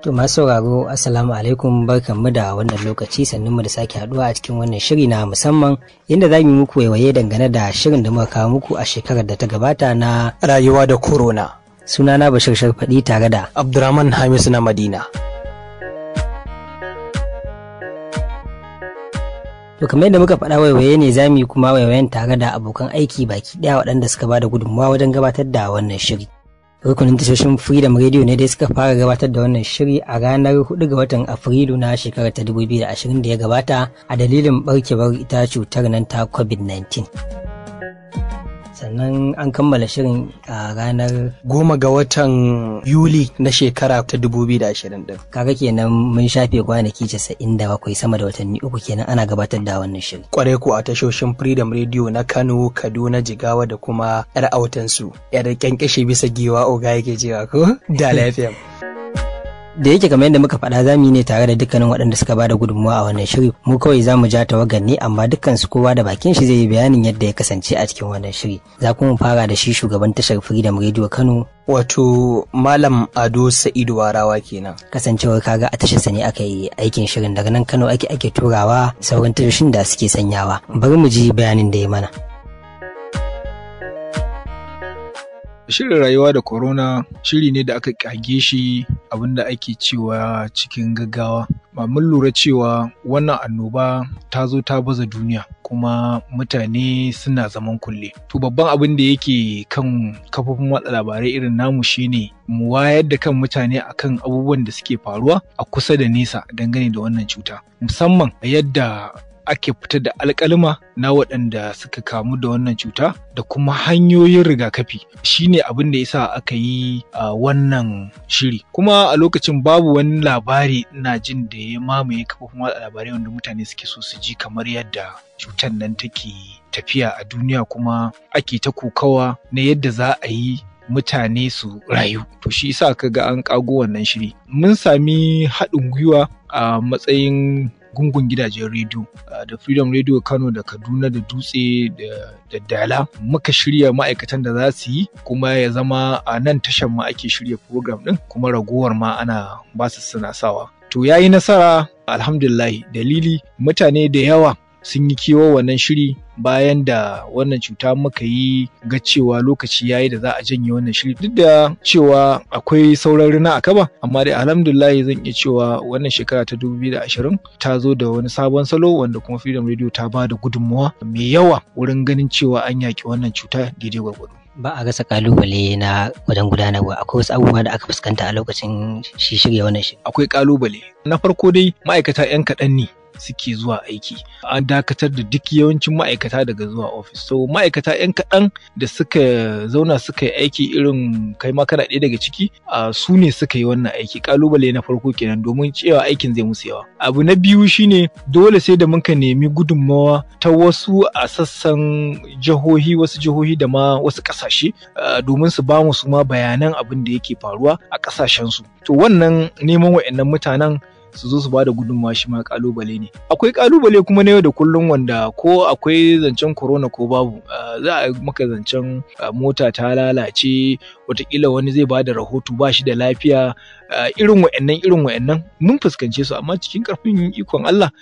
To masu sauraro assalamu alaikum, barkanmu da wannan lokaci, sannunmu da sake haduwa a cikin wannan shiri na musamman inda za mu yi muku waiwaye dangane da shirin da muka kawo muku a shekarar da ta gabata na rayuwa da corona. Sunana Bashir Sharfadi tare da Abdurrahman Hamisu na Madina. To kamar yadda muka faɗa, waiwaye ne za mu yi kuma waiwayen tare da abokan aiki baki ɗaya waɗanda suka bada gudunmawa wajen gabatar da wannan shiri. Rukunin tashoshin Freedom Radio ne dai suka fara gabatar da wannan shiri a ranar 4 ga watan Afrilu na shekarar ta 2020 da ya gabata a dalilin barkewar ita cutar nan ta COVID-19. Sannan an kammala shirin a ranar 10 ga watan Yuli na shekara ta 2020 din. Kaga kenan mun shafe kwanaki 97, sama da watanni 3 kenan ana gabatar da wannan shirin. Kwarai ko a tashoshin Freedom Radio na Kano, Kaduna, Jigawa da kuma yar autansu. Yar kyankyashe bisa giwa oga yake cewa ko da lafiya. Da yake kamar yadda muka faɗa zamu yi ne tare da dukkanin waɗanda suka bada gudunmawa a wannan shiri. Mu kawai zamu ja tawagar ne, amma dukkan su kowa da bakin shi zai yi bayanin yadda ya kasance a cikin wannan shiri. Za kuma mu fara da shi shugaban tashar Freedom Radio Kano, wato Malam Ado Sa'idu Warawa kenan. Kasancewar kaga a tashar sa ne aka yi aikin shirin, daga nan Kano ake turawa sauran tashoshin da suke sanyawa. Bari mu ji bayanin da ya mana. Shirin rayuwa da corona shiri ne da aka kage shi abinda ake cewa cikin gaggawa. Mun lura cewa wannan annoba ta zo ta baza duniya kuma mutane suna zaman kulle. To babban abin da yake kan kafofin watsa labarai irin namu shine mu wayar da kan mutane akan abubuwan da suke faruwa a kusa da nesa dangane da wannan cuta. Musamman yadda ake fitar da alƙalma na waɗanda suka kamu da wannan cuta da kuma hanyoyin rigakafi. Shine abin da yasa aka yi wannan shiri. Kuma a lokacin babu wani labari ina jin da ya mamaye kafofin watsa labarai wanda mutane suke so su ji kamar yadda cutar nan take tafiya a duniya, kuma ake ta kokawa na yadda za a yi mutane su rayu. To shi yasa kaga an kago wannan shiri. Mun sami haɗin gwiwa a matsayin gungun gidajen rediyo da Freedom Radio Kano da Kaduna da Dutse da Dala. Muka shirya ma'aikatan da za su yi, kuma ya zama a nan tashar ma ake shirya program din, kuma ragowar ma ana ba su suna sawa. To yayi nasara alhamdulillah. Dalili mutane da yawa sun yi kewa wannan shiri bayan da wannan cuta muka yi ga cewa lokaci yayi da za a janye wannan shiri, duk da cewa akwai sauran rina a kaba, amma dai alhamdulillah zan iya cewa wannan shekara ta 2020 ta zo da wani sabon salo wanda kuma Freedom Radio ta ba da gudunmawa mai yawa wurin ganin cewa an yaki wannan cuta daidai gwargwado. Ba a rasa kalubale na wajen gudanarwa. Akwai wasu abubuwa da aka fuskanta a lokacin shirya wannan shiri. Akwai kalubale. Na farko dai ma'aikata 'yan kaɗan ne suke zuwa aiki. An dakatar da duk yawancin ma'aikata daga zuwa ofis. So ma'aikata 'yan kaɗan da suka zauna suka yi aiki, irin kai ma kana ɗaya daga ciki, su ne suka yi wannan aiki. Kalubale na farko kenan, domin cewa aikin zai musu yawa. Abu na biyu shine dole sai da muka nemi gudunmawa ta wasu a sassan jihohi, wasu jihohi da ma wasu ƙasashe, domin su ba mu su ma bayanan abin da yake faruwa a ƙasashensu. To wannan neman wa'annan mutanen su zo su ba da gudunmawa shi ma kalubale ne. Akwai kalubale kuma na yau da kullum wanda ko akwai zancen corona ko babu, za a maka zancen mota ta lalace, watakila wani zai ba da rahoto ba shi da lafiya, irin wa'annan mun fuskance su, amma cikin karfin ikon Allah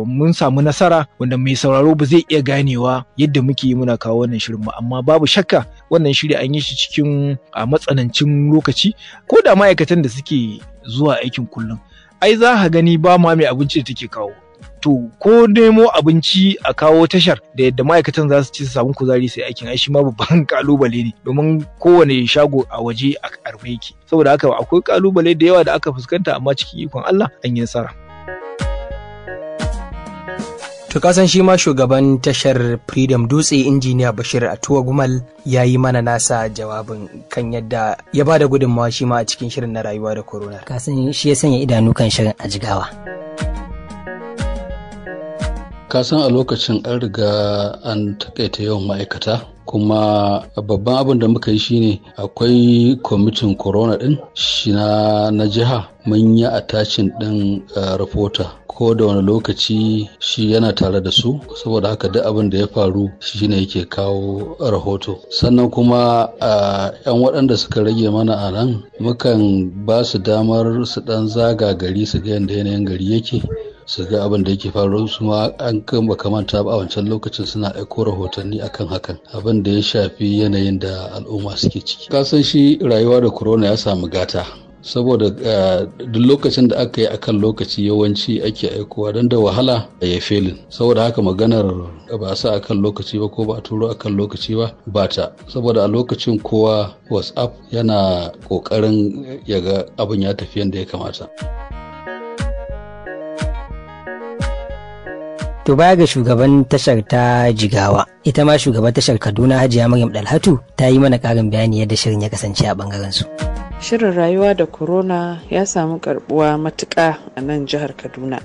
mun samu nasara wanda mai sauraro ba zai iya ganewa yadda muke yi muna kawo wannan shirin ba. Amma babu shakka wannan shiri an yi shi cikin matsanancin lokaci. Ko da ma'aikatan da suke zuwa aikin kullum, ai za ka gani ba ma mai abinci da take kawo. To ko nemo abinci a kawo tashar da yadda ma'aikatan za su ci su samu kuzari sai aikin, ai shi ma babban kalubale ne, domin kowane shago a waje a karfe yake. Saboda haka akwai kalubale da yawa da aka fuskanta, amma cikin ikon Allah an yi nasara. To kasan shi ma shugaban tashar Freedom Dutse, injiniya Bashir Atuwa Gumal, ya yi mana nasa jawabin kan yadda ya ba da gudunmawa shi ma a cikin shirin na rayuwa da corona. Kasan shi ya sanya idanu kan shirin a Jigawa. Kasan a lokacin an riga an takaita yawan ma'aikata, kuma babban abin da muka yi shine akwai kwamitin corona din shi na jiha mun yi attaching din reporter ko da wani lokaci shi yana tare da su saboda haka duk abin da ya faru shi ne yake kawo rahoto. Sannan kuma yan waɗanda suka rage mana a nan mukan ba su damar su ɗan zaga gari su ga yadda yanayin gari yake su ga abin da yake faru. su ma an kan baka manta ba a wancan lokacin suna aiko rahotanni akan hakan abin da ya shafi yanayin da al'umma suke ciki. Kasan shi rayuwa da corona ya samu gata saboda duk lokacin da aka yi akan lokaci yawanci ake aikowa don da wahala ya felin. Saboda haka maganar ba a sa akan lokaci ba ko ba a turo akan lokaci ba ta, saboda a lokacin kowa WhatsApp yana kokarin ya ga abin ya tafi yadda ya kamata. To baya ga shugaban tashar ta Jigawa, ita ma shugaban tashar Kaduna Hajiya Maryam Dalhatu ta yi mana ƙarin bayani yadda shirin ya kasance a ɓangaren su. Shirin rayuwa da corona ya samu karbuwa matuƙa a nan jihar Kaduna,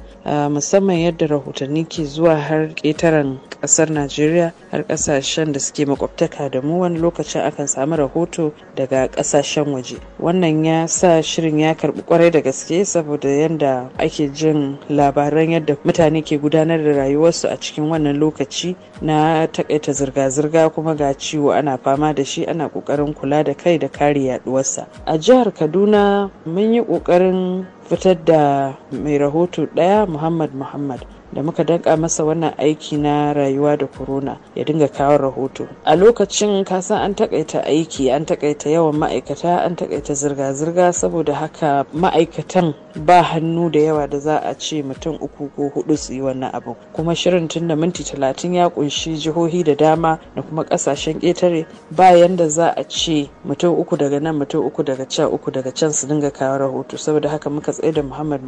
musamman yadda rahotanni ke zuwa har ƙetaren ƙasar Najeriya har ƙasashen da suke makwabtaka da mu. Wani lokacin akan samu rahoto daga ƙasashen waje. Wannan ya sa shirin ya karɓi kwarai da gaske saboda yadda ake jin labaran yadda mutane ke gudanar da rayuwarsu a cikin wannan lokaci na takaita zirga-zirga, kuma ga ciwo ana fama da shi, ana ƙoƙarin kula da kai da kare yaɗuwarsa. A jihar Kaduna mun yi ƙoƙarin fitar da mai rahoto ɗaya, Muhammad da muka danka masa wannan aiki na rayuwa da corona ya dinga kawo rahoto. A lokacin kasan an takaita aiki, an takaita yawan ma'aikata, an takaita zirga-zirga, saboda haka ma'aikatan ba hannu da yawa da za a ce mutum 3 ko 4 su yi wannan abu. Kuma shirin tun da minti 30 ya kunshi jihohi da dama da kuma kasashen ƙetare, bayan da za a ce mutum 3 daga nan, mutum 3 daga can, 3 daga can su dinga kawo rahoto. Saboda haka muka tsaye da Muhammad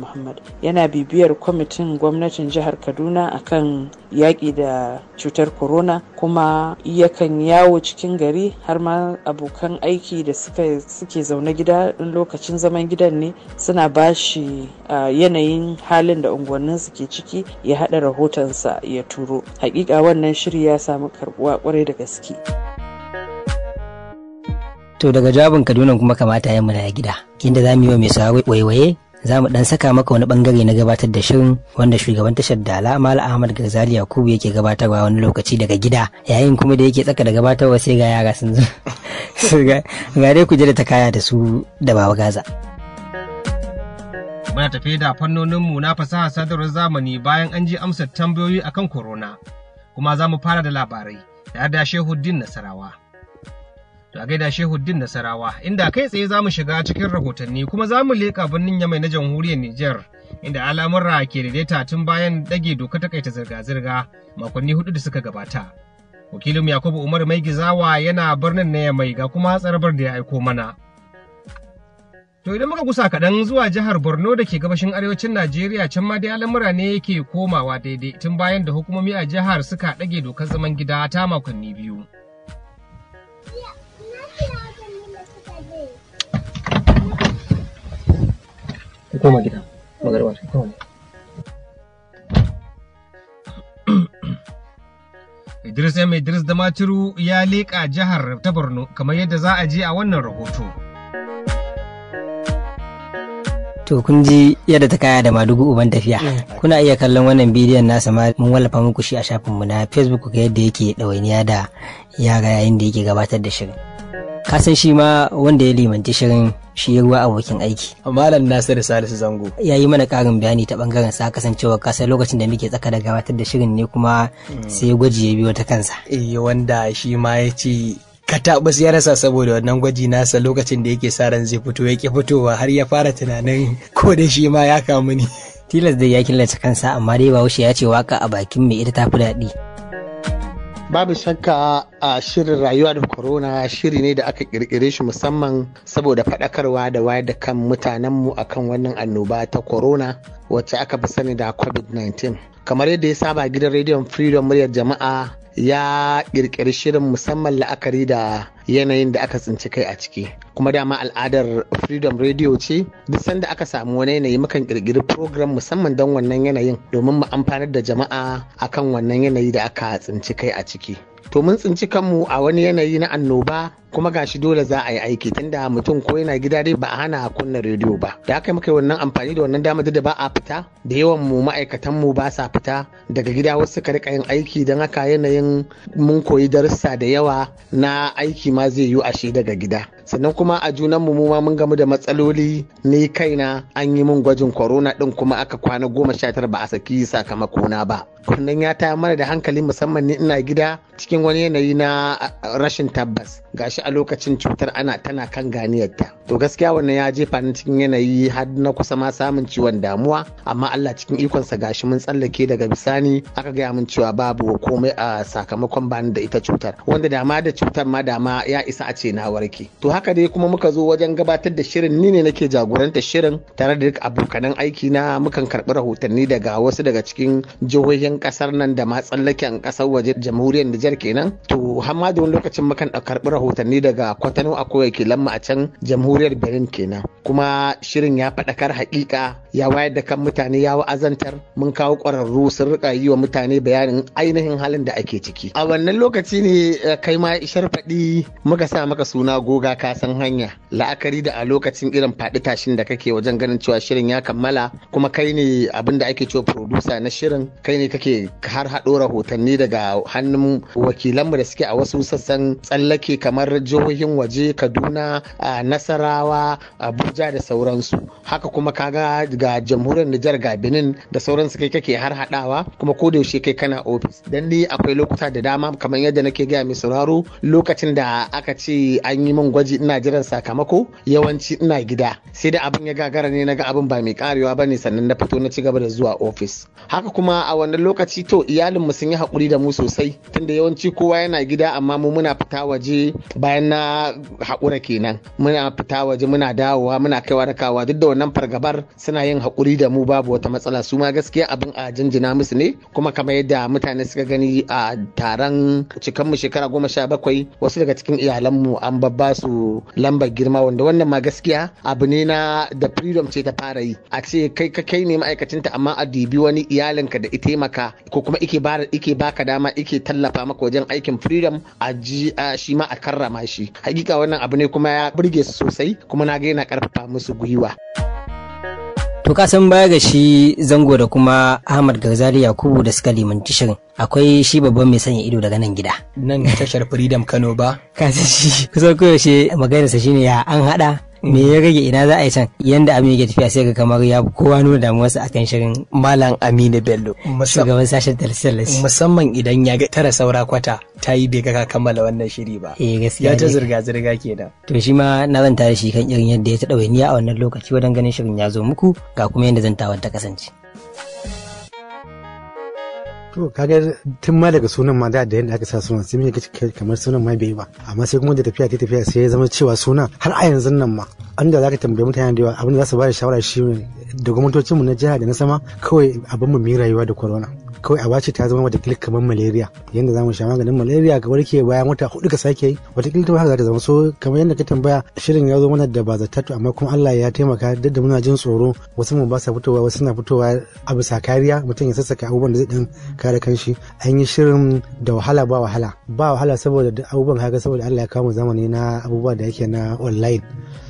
yana bibiyar kwamitin gwamnatin jihar Kaduna akan yaƙi da cutar corona, kuma yakan yawo cikin gari har ma abokan aiki da suke zaune gida in lokacin zaman gidan ne suna bashi yanayin halin da unguwannin su ke ciki, ya haɗa rahotonsa ya turo. Hakika wannan shiri ya samu karbuwa kwarai da gaske. To daga jawabin Kaduna kuma kamata ya muna gida, inda za mu yi wa mai sauraro waiwaye. Za mu dan saka maka wani bangare na gabatar da shirin wanda shugaban tashar Dala Malam Ahmad Garzali Yakubu yake gabatarwa wani lokaci daga gida, yayin kuma da yake tsaka da gabatarwa sai ga yara sun zo ga dai ku je da ta kaya da su da Baba Gaza. Muna tafe da fannoninmu na fasaha sadarwar zamani bayan an ji amsar tambayoyi akan corona, kuma za mu fara da labarai tare da Shehuddin Nasarawa. To a gaida Shehuddin Nasarawa, inda kai tsaye za mu shiga cikin rahotanni, kuma za mu leƙa birnin Yamai na jamhuriyar Nijar, inda al'amurra ke daidaita tun bayan dage doka takaita zirga-zirga makonni 4 da suka gabata. Wakilin Yakubu Umar Mai Gizawa yana birnin na Yamai ga kuma tsarabar da ya aiko mana. To idan muka kusa kaɗan zuwa jihar Borno da ke gabashin arewacin Najeriya, can ma dai al'amura ne yake komawa daidai tun bayan da hukumomi a jihar suka ɗage dokar zaman gida ta makonni 2. Koma gida, magarba ta koma. Idris da Maturu ya leƙa jihar ta Borno kamar yadda za a je a wannan rahoto. To kun ji yadda ta kaya da Madugu uban tafiya. Kuna iya kallon wannan bidiyon nasa ma mun wallafa muku shi a shafinmu na Facebook ga yadda yake ɗawainiya da yara yayin da yake gabatar da shirin. Kasan shi ma wanda ya limanci shirin shi ruwa abokin aiki. Malam Nasiru Salisu Zango ya yi mana karin bayani ta bangaren sa, kasancewa kasa lokacin da muke tsaka da gabatar da shirin ne kuma sai gwaji ya biyo ta kansa. Wanda shi ma ya ce katabus ya rasa saboda wannan gwaji nasa lokacin da yake sa ran zai fito yake fitowa, har ya fara tunanin ko da shi ma ya kamu ne. Tilas dai ya killace kansa, amma dai Bahaushe ya ce waka a bakin mai ita tafi daɗi. Babu shakka a shirin rayuwa da corona shiri ne da aka kirkire shi musamman saboda faɗakarwa da wayar da kan mutanenmu akan wannan annoba ta corona wacce aka fi sani da COVID-19. Kamar yadda ya saba, gidan rediyon Freedom muryar jama'a ya kirkiri shirin musamman la'akari da yanayin da aka tsinci kai a ciki. Kuma dama al'adar Freedom Radio ce duk sanda aka samu wani yanayi mukan kirkiri program musamman don wannan yanayin domin mu amfanar da jama'a akan wannan yanayi da aka tsinci kai a ciki. To mun tsinci kanmu a wani yanayi na annoba kuma gashi dole za a yi aiki tunda mutum ko yana gida dai ba a hana kunna rediyo ba. Da aka muka yi wannan amfani da wannan dama da ba a fita da yawan mu ma'aikatan mu ba sa fita daga gida wasu suka rika yin aiki don haka yanayin mun koyi darussa da yawa na aiki ma zai yi ashe daga gida. Sannan kuma a junan mu ma mun gamu da matsaloli ni kaina an yi min gwajin corona din kuma aka kwana 19 ba a saki sakamakona ba. Wannan ya tayar mana da hankali musamman ni ina gida cikin wani yanayi na rashin tabbas gashi a lokacin cutar tana kan ganiyarta. To gaskiya wannan ya jefa ni cikin yanayi har na kusa ma samun ciwon damuwa amma Allah cikin ikonsa gashi mun tsallake daga bisani aka gaya min cewa babu komai a sakamakon bani da ita cutar wanda dama da cutar ma dama ya isa a ce na warke. To haka dai kuma muka zo wajen gabatar da shirin ni ne nake jagorantar shirin tare da duk abokanan aiki na mukan karɓi rahotanni daga wasu daga cikin jihohin kasar nan da ma tsallaken kasar waje jamhuriyar Nijar kenan. To har ma da wani lokacin mukan karɓi rahotanni daga Kwatano akwai wakilan mu a can jamhuriyar Benin kenan. Kuma shirin ya faɗakar haƙiƙa ya wayar da kan mutane ya wa'azantar mun kawo ƙwararru sun rika yi wa mutane bayanin ainihin halin da ake ciki. A wannan lokaci ne kai ma ishar faɗi muka sa maka suna goga ka san hanya la'akari da a lokacin irin faɗi tashin da kake wajen ganin cewa shirin ya kammala kuma kai ne abin da ake cewa producer na shirin kai ne kake har haɗo rahotanni daga hannun wakilanmu da suke a wasu sassan tsallake kamar jihohin waje Kaduna, Nasarawa, Abuja da sauransu. Haka kuma kaga ga jamhuriyar Nijar ga Benin da sauransu kai kake har haɗawa kuma ko da yaushe kai kana ofis. Dan ni akwai lokuta da dama kamar yadda nake gaya mai sauraro lokacin da aka ce an yi min gwaji ina jiran sakamako yawanci ina gida sai da abin ya gagara ne naga abin ba mai karewa bane sannan na fito na ci gaba da zuwa ofis. Haka kuma a wannan lokaci to iyalinmu sun yi haƙuri da mu sosai tunda yawanci kowa yana gida amma mu muna fita waje bayan na haƙura kenan muna fita waje muna dawowa muna kaiwa da kawa duk da wannan fargabar suna yin haƙuri da mu babu wata matsala su ma gaskiya abin a jinjina musu ne kuma kamar yadda mutane suka gani a taron cikan mu shekara 17 wasu daga cikin iyalanmu an babba su lambar girma wanda wannan ma gaskiya abu ne na da Freedom ce ta fara yi a ce kai ne ma'aikacinta amma a dubi wani iyalinka da ita maka ko kuma ike baka dama ike tallafa maka wajen aikin Freedom a ji shi ma a karrama shi. Hakika wannan abu ne kuma ya burge su sosai kuma na ga yana karfafa musu gwiwa. To ka san baya ga shi Zango da kuma Ahmad Garzali Yakubu da suka limanci shirin akwai shi babban mai sanya ido daga nan gida nan tashar Freedom Kano ba ka san shi kusan koyaushe maganarsa shine ya an hada me ya rage ina za a yi can yanda abin yake tafiya sai ga kamar ya kowa nuna damuwarsa akan shirin Malam Aminu Bello shugaban sashen tallace musamman idan ya ga 9 saura kwata ta yi bai ga kammala wannan shiri ba gaskiya ya ta zirga kenan. To shi ma na zanta da shi kan irin yadda ya ta ɗawainiya a wannan lokaci wajen ganin shirin ya zo muku ga kuma yadda zantawar ta kasance. To kaga tun ma daga sunan ma da yadda aka sa sunan sai muke kamar sunan ma bai yi ba amma sai kuma da tafiya sai ya zama cewa sunan har a yanzu nan ma an da zaka tambaye mutane da yawa abin da za su ba da shawara shi da gwamnatocinmu na jiha da na sama kawai abin mu yi rayuwa da corona kawai a bace ta zama watakila kamar malaria yadda za mu sha maganin malaria ka warke bayan wata 4 ka sake yi watakila ta haka za ta zama so kamar yadda ka tambaya shirin ya zo mana da ba zata amma kuma Allah ya taimaka duk da muna jin tsoro wasu mu ba sa fitowa wasu na fitowa a bisa kariya mutum ya sassaka abubuwan da zai dan kare kanshi an yi shirin da wahala ba wahala saboda duk abubuwan haka saboda Allah ya kawo zamani na abubuwa da yake na online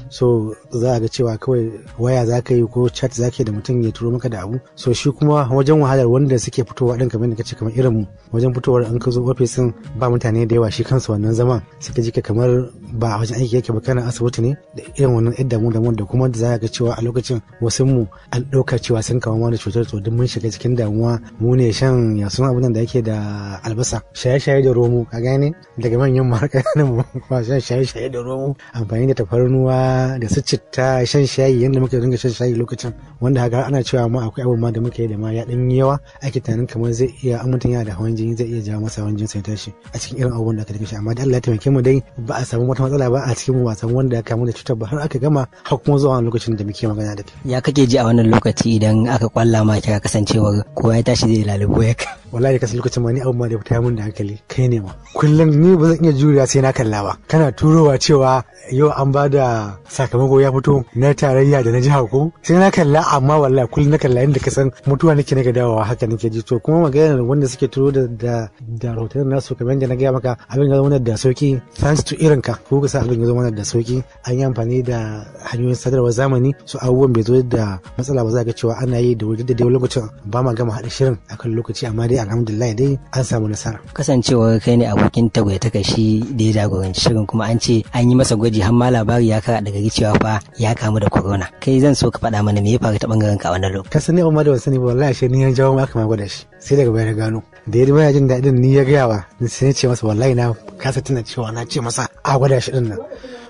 so za a ga cewa kawai waya za ka yi ko chat za ka yi da mutum ya turo maka da abu so shi kuma wajen wahalar wanda suke fitowa din kamar da kace kamar irin wajen fitowar an ka zo ofisin ba mutane da yawa shi kansu wannan zaman suka ji kamar ba a wajen aiki yake ba kana asibiti ne da irin wannan yadda mu da kuma da za ga cewa a lokacin wasu mu an ɗauka cewa sun kawo mana cutar to duk mun shiga cikin damuwa mu ne shan yasun abin da yake da albasa shaye-shaye da romo ka gane daga manyan markanin mu ba shan shaye-shaye da romo amfani da tafarnuwa da su citta shan shayi yadda muka dinga shan shayi lokacin wanda haka ana cewa ma akwai abubuwa da muka yi da ma ya dan yawa ake tunanin kamar zai iya mutum yana da hawan jini zai iya jawo masa hawan jini sai tashi a cikin irin abubuwan da aka dinga shi amma da Allah ya taimake mu dai ba a samu wata matsala ba a cikin mu ba samu wanda ya kamu da cutar ba har aka gama har kuma zuwa lokacin da muke magana da kai ya kake ji a wannan lokaci idan aka kwalla ma kira kasancewar kowa ya tashi zai lalubo ya wallahi ka san lokacin ma ni abun ma da fita mun da hankali kai ne ma kullum ni ba zan iya juriya sai na kalla ba kana turowa cewa yau an ba da sakamako ya fito na tarayya da na jiha ko sai na kalla amma wallahi kullum na kalla inda ka san mutuwa nake naga dawowa haka nake ji to kuma maganar wanda suke turo da rahoton nasu kamar yadda na gaya maka abin ya zama da sauki thanks to irin ka ko ka sa abin ya zama da sauki an yi amfani da hanyoyin sadarwar zamani so abubuwan bai zo da matsala ba za ka cewa ana yi da wuri da dai lokacin ba ma gama haɗa shirin akan lokaci amma dai alhamdulillah dai an samu nasara kasancewar kai ne abokin tagwaye ta kashi da ya jagoranci shirin kuma an ce an yi masa gwaji har ma labari ya kara daga cewa fa ya kamu da corona kai zan so ka faɗa mana me ya faru ta bangaren ka a wannan lokacin ka sani amma da wasu ne ba wallahi shi ni ya jawo aka ma gwada shi sai daga baya na gano da ya baya jin daɗin ni ya gaya wa sai ya ce masa wallahi na kasa tuna cewa na ce masa a gwada shi din nan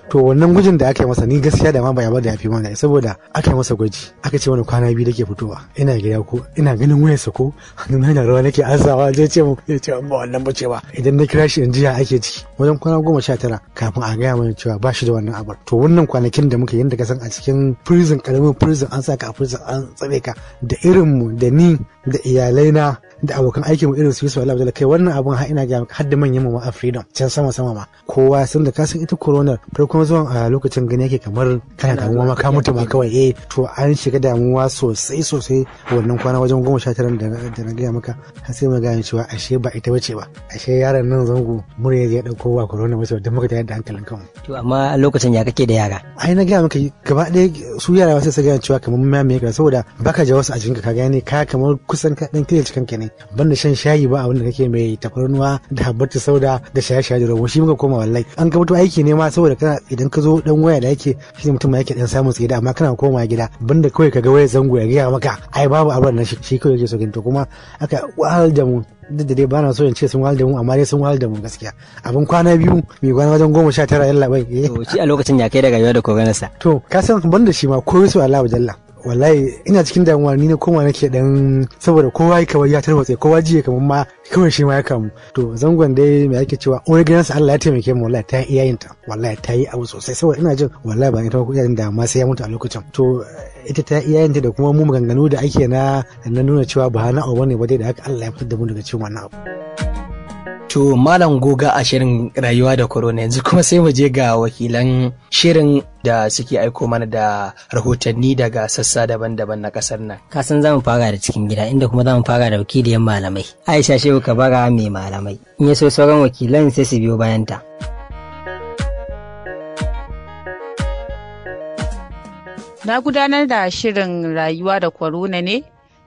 to wannan gwajin da aka yi masa ni gaskiya da ma ba ya bada yafi mana saboda aka yi masa gwaji aka ce wani kwana biyu dake fitowa ina gida ko ina ganin wayarsa ko hannun na rawa nake azawa zai ce mu ya ce ba wannan bace ba idan na kira shi in jiya ake ciki wajen kwana 19 kafin a gaya mana cewa ba shi da wannan abar to wannan kwanakin da muka yanda ka san a cikin prison karamin prison an saka a prison an tsare ka da irin mu da ni da iyalai na da abokan aikin mu irin su Yusuf Allah kai wannan abun har ina ga har da manyan mu a Freedom can sama ma kowa sun da kasan ita corona farkon zuwan a lokacin gani yake kamar kana damuwa ma ka mutu ma kawai to an shiga damuwa sosai wannan kwana wajen 19 da na gaya maka har sai mu gane cewa ashe ba ita bace ba ashe yaron nan zango mure ya dauko wa corona bace da muka tayar da hankalin kanmu to amma lokacin ya kake da yara ai na gaya maka gaba ɗaya su yara wasu su gane cewa kamar mamaye ka saboda baka jawo su a jikinka ka gane ka kamar kusan ka dan kiyaye cikin ka ne banda shan shayi ba abin da kake mai tafarnuwa da habbatu sauda da shaye-shaye da ruwa shi muka koma wallahi an ka mutu aiki ne ma saboda kana idan ka zo dan waya da yake shi mutum ma yake dan samun tsida amma kana koma gida banda kawai kaga waya zango ya gaya maka ai babu abin nan shi kawai yake so to kuma aka wahal da mu duk da dai bana so in ce sun wahal da mu amma dai sun wahal da mu gaskiya abin kwana biyu mai kwana wajen 19 yalla bai to shi a lokacin ya kai da rayuwa da koganarsa to ka san banda shi ma koyi su Allah jalla wallahi ina cikin damuwa ni ne koma nake dan saboda kowa kawai ya tarwatse kowa jiya kamar ma kawai shi ma ya kamu to zangon dai me yake cewa uwar gidansa Allah ya taimake mu wallahi ta iya yin ta wallahi ta yi abu sosai saboda ina jin wallahi ba ita ko iyayen da ma sai ya mutu a lokacin to ita ta iya yin ta da kuma mu maganganu da ake na nuna cewa ba na abu ne ba dai da haka Allah ya fitar da mu daga cikin wannan abu To Malam Goga a shirin rayuwa da corona yanzu kuma sai mu je ga wakilan shirin da suke aiko mana da rahotanni daga sassa daban-daban na kasar nan. Kasan zamu fara da cikin gida inda kuma zamu fara da wakiliyan malamai. Aisha Shehu Kabara mai malamai. In ya so sauran wakilan sai su biyo bayanta. Na gudanar da shirin rayuwa da corona ne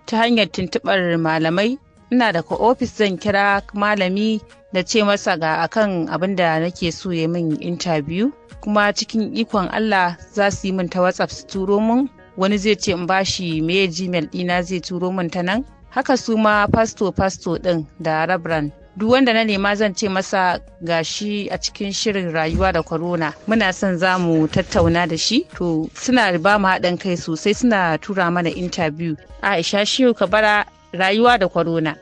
ta hanyar tuntuɓar malamai. Ina daga ofis zan kira malami da ce masa ga akan abin da nake so ya min interview kuma cikin ikon Allah za su yi min ta WhatsApp su turo min wani zai ce in bashi meye Gmail ɗina zai turo min ta nan haka su ma pasto ɗin da Reverend duk wanda na nema zan ce masa gashi a cikin shirin rayuwa da corona muna son za mu tattauna da shi to suna ba mu haɗin kai sosai suna tura mana interview. Aisha Shehu Kabara rayuwa da corona.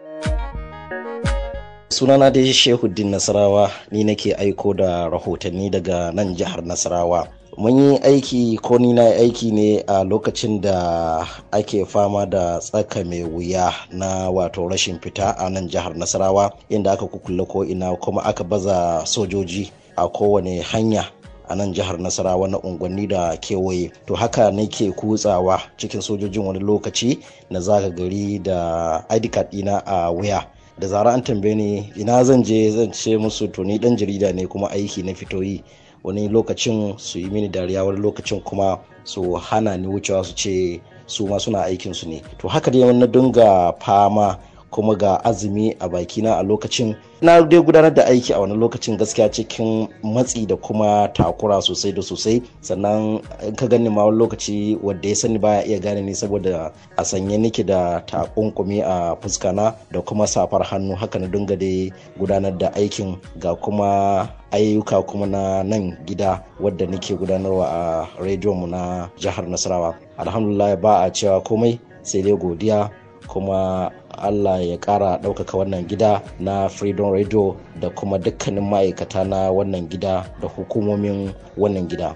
Sunana dai Shehuddin Nasarawa ni nake aiko da rahotanni daga nan jihar Nasarawa. Mun yi aiki ko ni na aiki ne a lokacin da ake fama da tsaka mai wuya na wato rashin fita a nan jihar Nasarawa inda aka kukulle ko ina kuma aka baza sojoji a kowane hanya a nan jihar Nasarawa na unguwanni da kewaye. To haka nake kutsawa cikin sojojin wani lokaci na zaga gari da ID card ɗina a wuya. Da zara an tambaye ni ina zan je zan ce musu to ni dan jarida ne kuma aiki na fito yi. Wani lokacin su yi mini dariya wani lokacin kuma su hana ni wucewa su ce su ma suna aikin su ne. To haka dai na dinga fama kuma ga azumi a bakina a lokacin na dai gudanar da aiki a wani lokacin gaskiya cikin matsi da kuma takura sosai da sosai sannan in ka gani ma wani lokaci wanda ya sani baya iya gane ni saboda a sanye nake da takunkumi a fuskana da kuma safar hannu haka na dinga dai gudanar da aikin ga kuma ayyuka kuma na nan gida wadda nake gudanarwa a rediyon mu na jihar Nasarawa. Alhamdulillah ba a cewa komai sai dai godiya kuma Allah ya ƙara ɗaukaka wannan gida na Freedom Radio da kuma dukkanin ma'aikata na wannan gida da hukumomin wannan gida.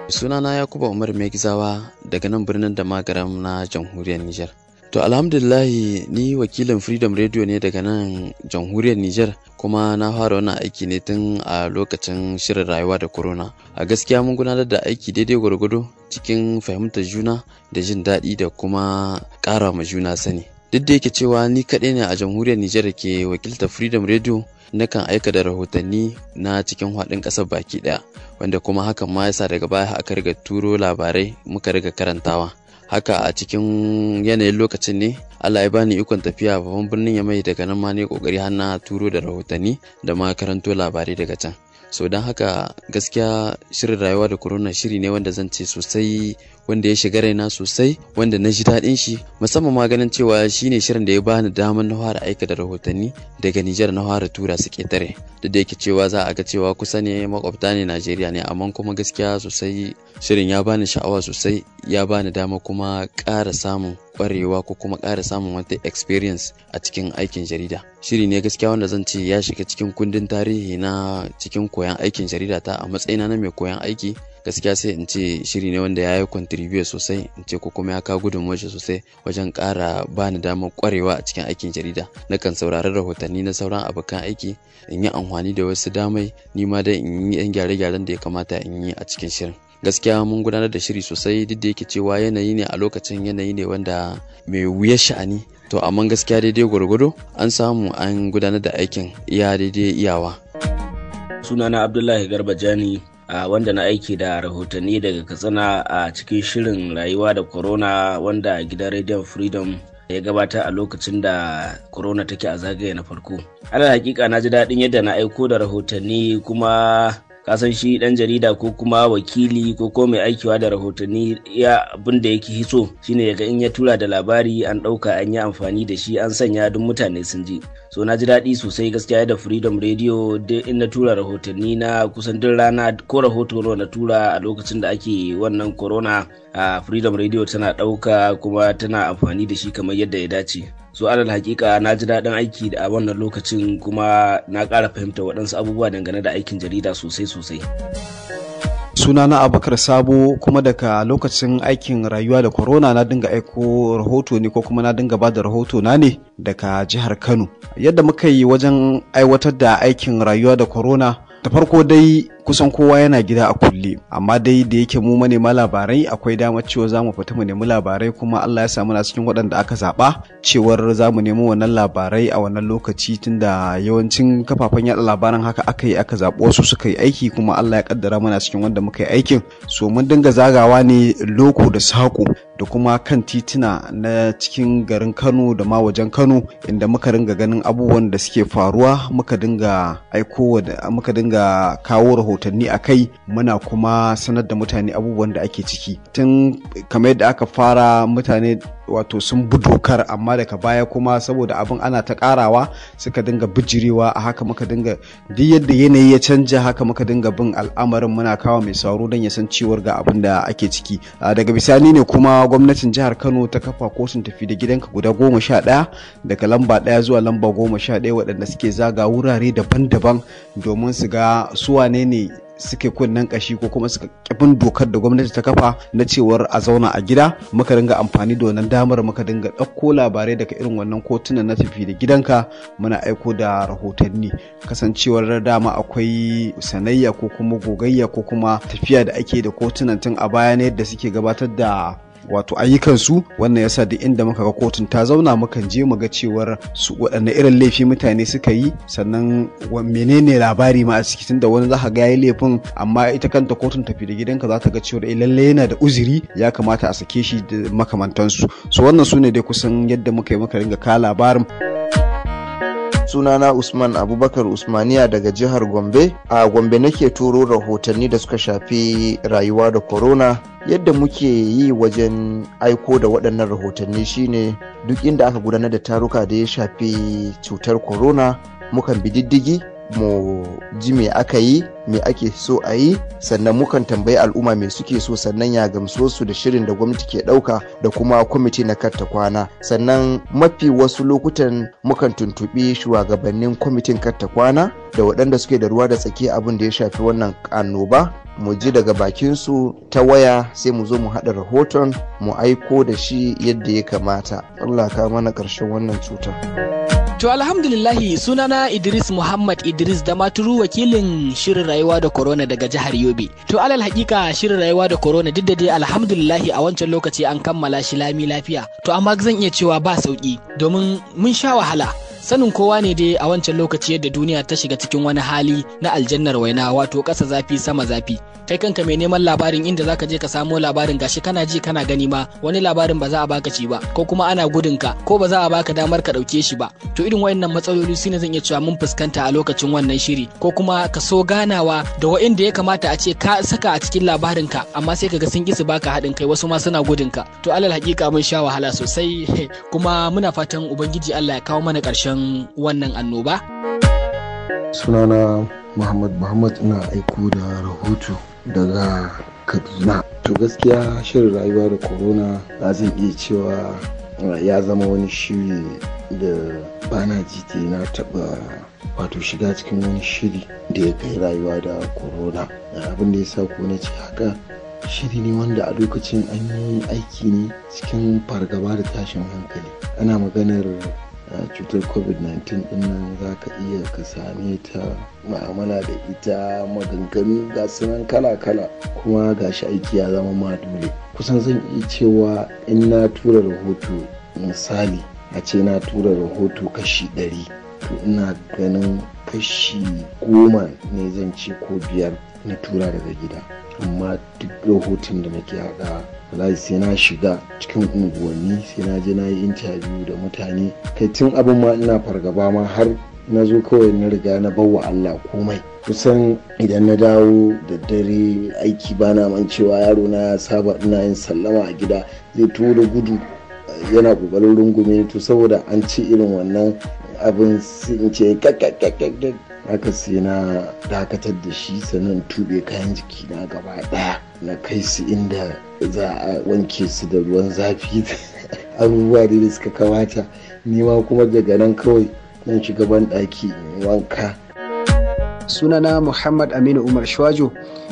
Sunana Yakuba Umar Megizawa daga nan birnin da magaram na jamhuriyar Nijar. To alhamdulillahi ni wakilin Freedom Radio ne daga nan jamhuriyar Nijar, kuma na fara wannan aiki ne tun a lokacin shirin rayuwa da corona. A gaskiya mun gudanar da aiki daidai gwargwado cikin fahimtar juna da jin daɗi da kuma ƙara ma juna sani. Duk da yake cewa ni kaɗai ne a jamhuriyar Nijar da ke wakiltar Freedom Radio, nakan aika da rahotanni na cikin faɗin ƙasar baki ɗaya, wanda kuma hakan ma yasa daga baya aka riga turo labarai muka riga karantawa. Haka a cikin yanayin lokacin ne Allah ya bani ikon tafiya babban birnin Yamai, daga nan ma ne kokari har na turo da rahotanni da ma karanto labarai daga can. So don haka gaskiya shirin rayuwa da corona shiri ne wanda zan ce sosai, wanda ya shiga raina sosai, wanda na ji daɗin shi, musamman ma ganin cewa shine shirin da ya bani damar na fara aika da rahotanni daga Nijar na fara tura su ketare. Duk da yake cewa za a ga cewa kusa ne, makwabta ne, Najeriya ne, amma kuma gaskiya sosai shirin ya bani sha'awa sosai, ya bani dama kuma ƙara samun ƙwarewa ko kuma ƙara samun wata experience a cikin aikin jarida. Shiri ne gaskiya wanda zan ce ya shiga cikin kundin tarihi na cikin koyan aikin jarida ta a matsayina na mai koyan aiki. Gaskiya sai in ce shiri ne wanda ya yi contribute sosai, in ce ko kuma ya kawo gudunmuwar sosai wajen ƙara bani damar ƙwarewa a cikin aikin jarida. Nakan saurari rahotanni na sauran abokan aiki, in yi amfani da wasu damai, ni ma dai in yi 'yan gyare-gyaren da ya kamata in yi a cikin shirin. Gaskiya mun gudanar da shiri sosai, duk da yake cewa yanayi ne a lokacin, yanayi ne wanda mai wuyar sha'ani, to amma gaskiya daidai gwargwado an samu an gudanar da aikin iya daidai iyawa. Sunana Abdullahi Garba Jani, wanda na aiki da rahotanni daga Katsina a cikin shirin rayuwa da corona wanda gidan Radio Freedom ya gabata a lokacin da corona take a zagaye na farko. Alal hakika na ji daɗin yadda na aiko da rahotanni, kuma kasan shi dan jarida ko kuma wakili ko mai aikiwa da rahotanni, ya abin da yake hiso shine yaga in ya tura da labari an dauka an yi amfani da shi an sanya duk mutane sun ji. So na ji daɗi sosai gaskiya da Freedom Radio, in na tura rahotanni na kusan duk rana ko rahoto na tura a lokacin da ake wannan corona, a Freedom Radio tana dauka kuma tana amfani da shi kamar yadda ya dace. So alal hakika na ji daɗin aiki a wannan lokacin, kuma na ƙara fahimta waɗansu abubuwa dangane da aikin jarida sosai. Sunana Abubakar Sabo, kuma daga lokacin aikin rayuwa da corona na dinga aiko rahoto ne ko kuma na dinga bada rahoto na ne daga jihar Kano. Yadda muka yi wajen aiwatar da aikin rayuwa da corona, da farko dai kusan kowa yana gida a kulle, amma dai da yake mu manema labarai akwai damar cewa za mu fita mu nemi labarai, kuma Allah ya samu na cikin waɗanda aka zaɓa cewar za mu nemi wannan labarai a wannan lokaci, tunda yawancin kafafen yaɗa labaran haka aka zaɓi wasu suka yi aiki, kuma Allah ya kaddara mana cikin wanda muka yi aikin. So mun dinga zagawa ne loko da saƙo da kuma kan tituna na cikin garin Kano da ma wajen Kano, inda muka dinga ganin abubuwan da suke faruwa, muka dinga kawo rahotanni a kai, muna kuma sanar da mutane abubuwan da ake ciki. Tun kamar yadda aka fara mutane wato sun bi dokar, amma daga baya kuma saboda abin ana ta karawa suka dinga bijirewa, a haka muka dinga duk yadda yanayi ya canja haka muka dinga bin al'amarin, muna kawo mai sauro don ya san cewar ga abin da ake ciki. Daga bisani ne kuma gwamnatin jihar Kano ta kafa kotun tafi da gidanka guda 11 daga lamba 1 zuwa lamba 11 waɗanda suke zaga wurare daban-daban domin su ga su wane ne suke kunnen kashi ko kuma suka kifin dokar da gwamnati ta kafa na cewar a zauna a gida. Muka dinga amfani da wannan damar, muka dinga ɗauko labarai daga irin wannan kotunan na tafi da gidanka, muna aiko da rahotanni. Kasancewar dama akwai sanayya ko kuma gogayya ko kuma tafiya da ake da kotunan tun a baya ne yadda suke gabatar da wato ayyukansu, wannan yasa duk inda muka ga kotun ta zauna mukan je mu ga cewar su waɗanne irin laifi mutane suka yi, sannan menene labari ma a ciki, tunda wani za ka ga yayi laifin amma ita kanta kotun tafi da gidanka za ta ga cewar lalle yana da uzuri, ya kamata a sake shi da makamantansu. So wannan su ne dai kusan yadda muka ringa ka labarin. Sunana Usman Abubakar Usmaniya daga jihar Gombe. A Gombe nake turo rahotanni da suka shafi rayuwa da corona. Yadda muke yi wajen aiko da waɗannan rahotanni shine duk inda aka gudanar da taruka da ya shafi cutar corona, mukan bi diddigi mu ji me aka yi, me ake so a yi, sannan mukan tambayi al'umma me suke so, sannan ya gamsu su da shirin da gwamnati ke ɗauka da kuma kwamiti na karta kwana. Sannan mafi wasu lokutan mukan tuntuɓi shugabannin kwamitin karta kwana da waɗanda suke da ruwa da tsaki abin da ya shafi wannan annoba, mu ji daga bakinsu ta waya, sai mu zo mu haɗa rahoton mu aiko da shi yadda ya kamata. Allah ka mana ƙarshen wannan cuta. To alhamdulillahi, sunana Idris Muhammad Idris da Maturu, wakilin shirin rayuwa da corona daga jihar Yobe. To alal hakika shirin rayuwa da corona duk da dai alhamdulillahi a wancan lokaci an kammala shi lami lafiya. To amma zan iya cewa ba sauki domin mun sha wahala. Sanin kowa ne dai a wancan lokaci yadda duniya ta shiga cikin wani hali na aljannar waina, wato ƙasa zafi sama zafi. Kai kanka mai neman labarin inda zaka je ka samo labarin, gashi kana ji kana gani ma wani labarin ba za a baka ci ba, ko kuma ana gudun ka, ko ba za a baka damar ka dauke shi ba. To irin wayannan matsaloli shine zan iya cewa mun fuskanta a lokacin wannan shiri, ko kuma ka so ganawa da waɗanda ya kamata a ce ka saka a cikin labarin ka, amma sai kaga sun ki su baka haɗin kai, wasu ma suna gudun ka. To alal hakika mun sha wahala sosai kuma muna fatan ubangiji Allah ya kawo mana ƙarshen wannan annoba. Sunana Muhammad, ina aiko da rahoto daga Kaduna. To gaskiya shirin rayuwa da corona zan iya cewa ya zama wani shiri da bana jite na taba wato shiga cikin wani shiri da ya kai rayuwa da corona. Abin da ya sa ko na ce haka, shiri ne wanda a lokacin an yi aiki ne cikin fargaba da tashin hankali. Ana maganar cutar covid-19 din nan za ka iya ka same ta ma'amala da ita, maganganu ga sunan kala-kala, kuma gashi aiki ya zama ma dole. Kusan zan iya cewa in na tura rahoto, misali a ce na tura rahoto kashi 100, to ina ganin kashi 10 ne zan ce ko 5 na tura daga gida. Amma duk rahoton da nake haɗa wallahi sai na shiga cikin unguwanni, sai na je na yi interview da mutane. Kai tun abin ma ina fargaba ma, har na zo kawai na riga na bawa Allah komai. Kusan idan na dawo da dare aiki bana man cewa yaro na ya saba ina yin sallama a gida, zai tuwo da gudu yana kokarin rungume. To saboda an ce irin wannan abin sai in ce kakakakak, haka sai na dakatar da shi, sannan tube kayan jiki na gaba daya na kai su inda za a wanke su da ruwan zafi abubuwa da suka kamata. Ni ma kuma daga nan kawai nan shiga ban daki wanka. Sunana Muhammad Aminu Umar Shwajo,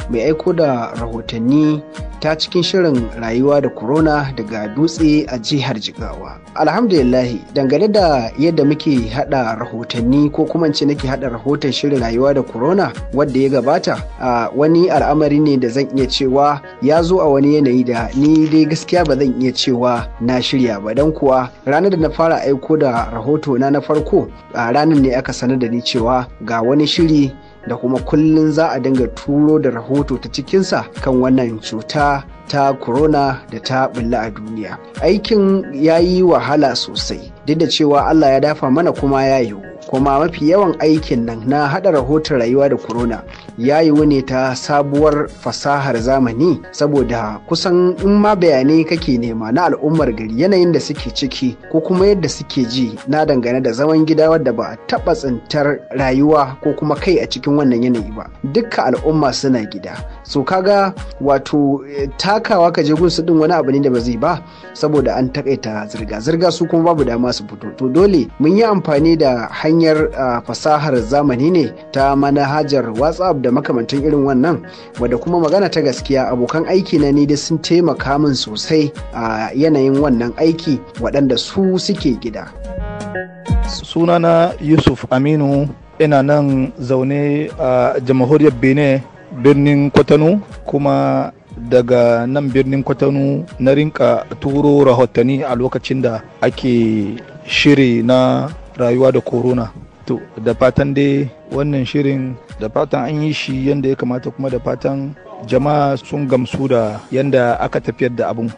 mai aiko da rahotanni ta cikin shirin rayuwa da corona daga Dutse a jihar Jigawa. Alhamdulillahi, dangane da yadda muke hada rahotanni, ko kuma ce nake hada rahoton shirin rayuwa da corona wadda ya gabata, a wani al'amari ne da zan iya cewa ya zo a wani yanayi da ni dai gaskiya ba zan iya cewa na shirya ba. Dan kuwa ranar da na fara aiko da rahoto na farko, a ranar ne aka sanar da ni cewa ga wani shiri da kuma kullum za a dinga turo da rahoto ta cikinsa kan wannan cuta ta corona da ta bulla a duniya. Aikin ya yi wahala sosai, duk da cewa Allah ya dafa mana kuma ya yiwu. Kuma mafi yawan aikin nan na hada rahoton rayuwa da corona ya yiwu ne ta sabuwar fasahar zamani, saboda kusan in ma bayanai kake nema na al'ummar gari, yanayin da suke ciki ko kuma yadda suke ji na dangane da zaman gida wadda ba a taba tsintar rayuwa ko kuma kai a cikin wannan yanayi ba, dukkan al'umma suna gida. So kaga wato takawa ka je gun su din wani abu ne da ba zai ba, saboda an takaita zirga-zirga, su kuma babu dama su fito. To dole mun yi amfani da hanyar fasahar zamani ne ta manhajar WhatsApp da makamantan irin wannan, wadda kuma magana ta gaskiya abokan aiki na ni da sun taimaka min sosai a yanayin wannan aiki, waɗanda su suke gida. Sunana Yusuf Aminu, ina nan zaune a jamhuriyar Benin, birnin Kwatano, kuma daga nan birnin Kwatano na rinka turo rahotanni a lokacin da ake shiri na rayuwa da corona. To da fatan dai wannan shirin, da fatan an yi shi yadda ya kamata, kuma da fatan jama'a sun gamsu da yadda aka tafiyar da abun.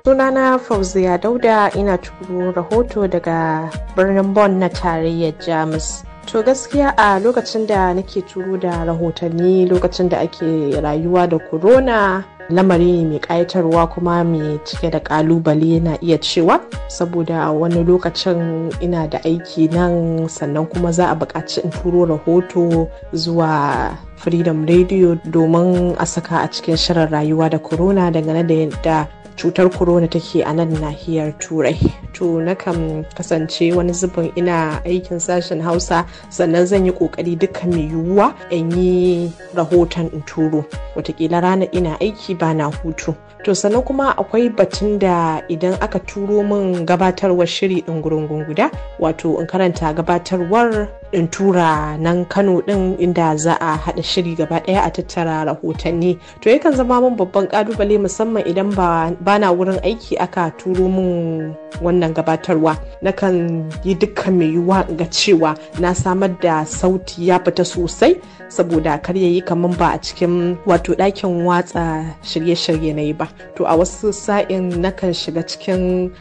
Sunana Fauziya Dauda, ina turo rahoto daga birnin Bonn na tarayyar Jamus. To gaskiya a lokacin da nake turo da rahotanni lokacin da ake rayuwa da corona, lamari ne mai ƙayatarwa kuma mai cike da ƙalubale na iya cewa, saboda wani lokacin ina da aiki nan sannan kuma za a buƙaci in turo rahoto zuwa Freedom Radio domin a saka a cikin shirin rayuwa da corona dangane da yadda cutar corona take a nan nahiyar Turai. To nakan kasance wani zubin ina aikin sashen Hausa sannan zan yi kokari dukkan mai yiwuwa in yi rahoton in turo. Wataƙila ranar ina aiki ba na hutu. To sannan kuma akwai batun da idan aka turo min gabatarwar shiri ɗin gurungun guda, wato in karanta gabatarwar in tura nan Kano ɗin inda za a haɗa shiri gaba ɗaya a tattara rahotanni. To yakan zama min babban ƙalubale musamman idan ba na wurin aiki aka turo min wannan gabatarwa. Nakan yi dukkan mai yiwuwa ga cewa na samar da sauti ya fita sosai saboda kar yayi kaman ba a cikin wato ɗakin watsa shirye-shirye na yi ba. To a wasu sa'in nakan shiga cikin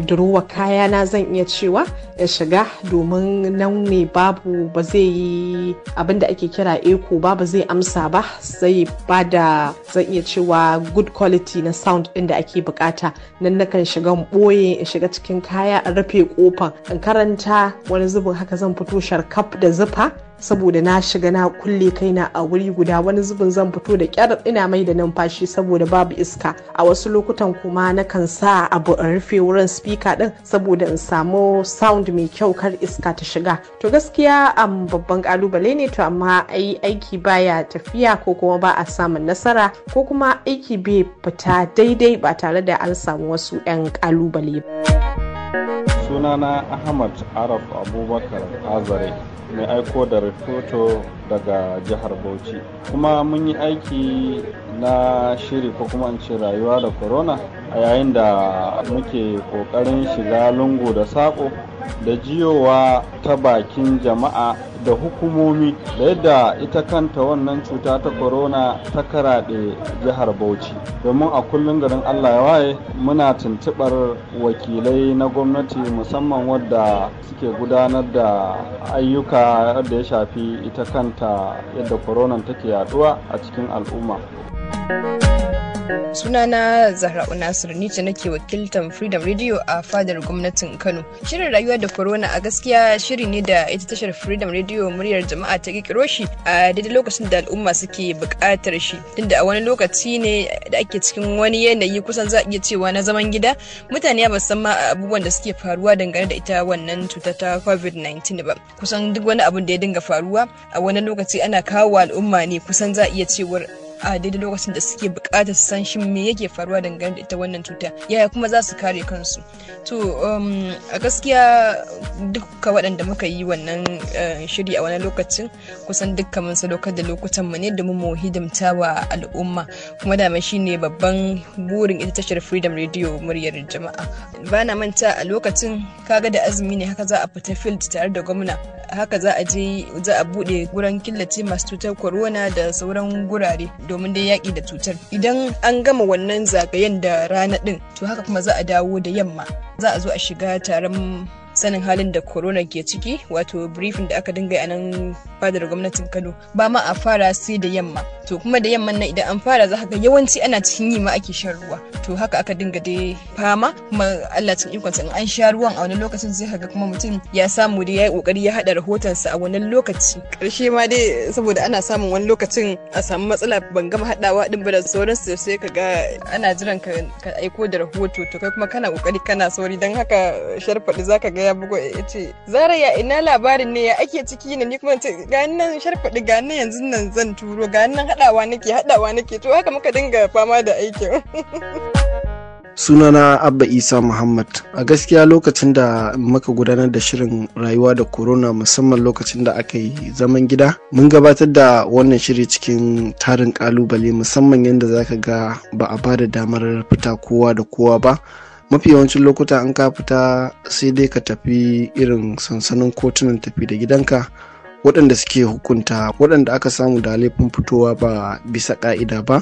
durowa kayana zan iya cewa in shiga domin nan ne babu ba zai yi abin da ake kira echo ba zai amsa ba, zai bada zan iya cewa good quality na sound ɗin da ake bukata. Nan nakan shiga ɓoye in shiga cikin kaya in rufe kofan in karanta, wani zubin haka zan fito sharkaf da zufa saboda na shiga na kulle kaina a wuri guda. Wani zubin zan fito da kyar ina mai da numfashi saboda babu iska. A wasu lokutan kuma nakan sa abu in rufe wurin speaker din saboda in samu sound mai kyau kar iska ta shiga. To gaskiya babban kalubale ne, to amma aiki baya tafiya ko kuma ba a samun nasara ko kuma aiki bai fita daidai ba tare da an samu wasu 'yan kalubale ba. Sunana Ahmad Araf Abubakar Azare, mai aiko da rahoto daga jihar Bauchi. Kuma mun yi aiki na shiri ko kuma in ce rayuwa da corona a yayin da muke kokarin shiga lungu da sako da jiyowa ta bakin jama'a da hukumomi da yadda ita kanta wannan cuta ta corona ta karaɗe jihar Bauchi. Domin a kullum garin Allah ya waye muna tuntuɓar wakilai na gwamnati musamman wadda suke gudanar da ayyuka da ya shafi ita kanta yadda corona take yaduwa a cikin al'umma. Sunana Zahra'u Nasir, ni ce nake wakiltar Freedom Radio a fadar gwamnatin Kano. Shirin rayuwa da corona a gaskiya shiri ne da ita tashar Freedom Radio muryar jama'a ta kirkiro shi a daidai lokacin da al'umma suke buƙatar shi. Tunda a wani lokaci ne da ake cikin wani yanayi kusan za a iya cewa na zaman gida, mutane ba san ma abubuwan da suke faruwa dangane da ita wannan cuta ta COVID-19 ba. Kusan duk wani abun da ya dinga faruwa a wani lokaci ana kawo al'umma ne kusan za a iya cewar a daidai lokacin da suke bukatar su san shin me yake faruwa dangane da ita wannan cuta, yaya kuma za su kare kansu. To a gaskiya dukkan waɗanda muka yi wannan shiri a wani lokacin kusan dukkan mun sadaukar da lokutan mu ne domin mu hidimta wa al'umma, kuma dama shine babban burin ita tashar Freedom Radio muryar jama'a. Bana manta a lokacin kaga da azumi ne haka za a fita field tare da gwamna, haka za a bude guran killace masu cutar corona da sauran gurare domin dai yaƙi da cutar. Idan an gama wannan zagayen da rana ɗin, to haka kuma za a dawo da yamma, za a zo a shiga taron sanin halin da corona ke ciki, wato briefing da aka dinga a nan fadar gwamnatin Kano. Ba ma a fara sai da yamma, to kuma da yamman nan idan an fara za ga yawanci ana cikin yi ma ake shan ruwa. To haka aka dinga dai fama, kuma Allah cikin ikonsa in an sha ruwan a wani lokacin sai kaga kuma mutum ya samu dai yayi kokari ya hada rahotonsa a wannan lokaci. Karshe ma dai saboda ana samun wani lokacin a samu matsala ban gama hadawa din ba da sauransu, sai kaga ana jiran ka aiko da rahoto, to kai kuma kana kokari kana sauri, dan haka sharfadi zaka ga ya bugo ya ce Zara ya ina labarin ne ya ake ciki ne, ni kuma ce ga nan sharfadi ga nan yanzu nan zan turo, ga nan hadawa nake, to haka muka dinga fama da aikin. Sunana Abba Isa Muhammad. A gaskiya lokacin da muka gudanar da shirin rayuwa da corona, musamman lokacin da aka yi zaman gida, mun gabatar da wannan shiri cikin tarin kalubale, musamman yadda zaka ga ba a ba da damar fita kowa da kowa ba. Mafi yawancin lokuta an ka fita sai dai ka tafi irin sansanin kotunan tafi da gidanka, waɗanda suke hukunta waɗanda aka samu da laifin fitowa ba bisa ƙa'ida ba,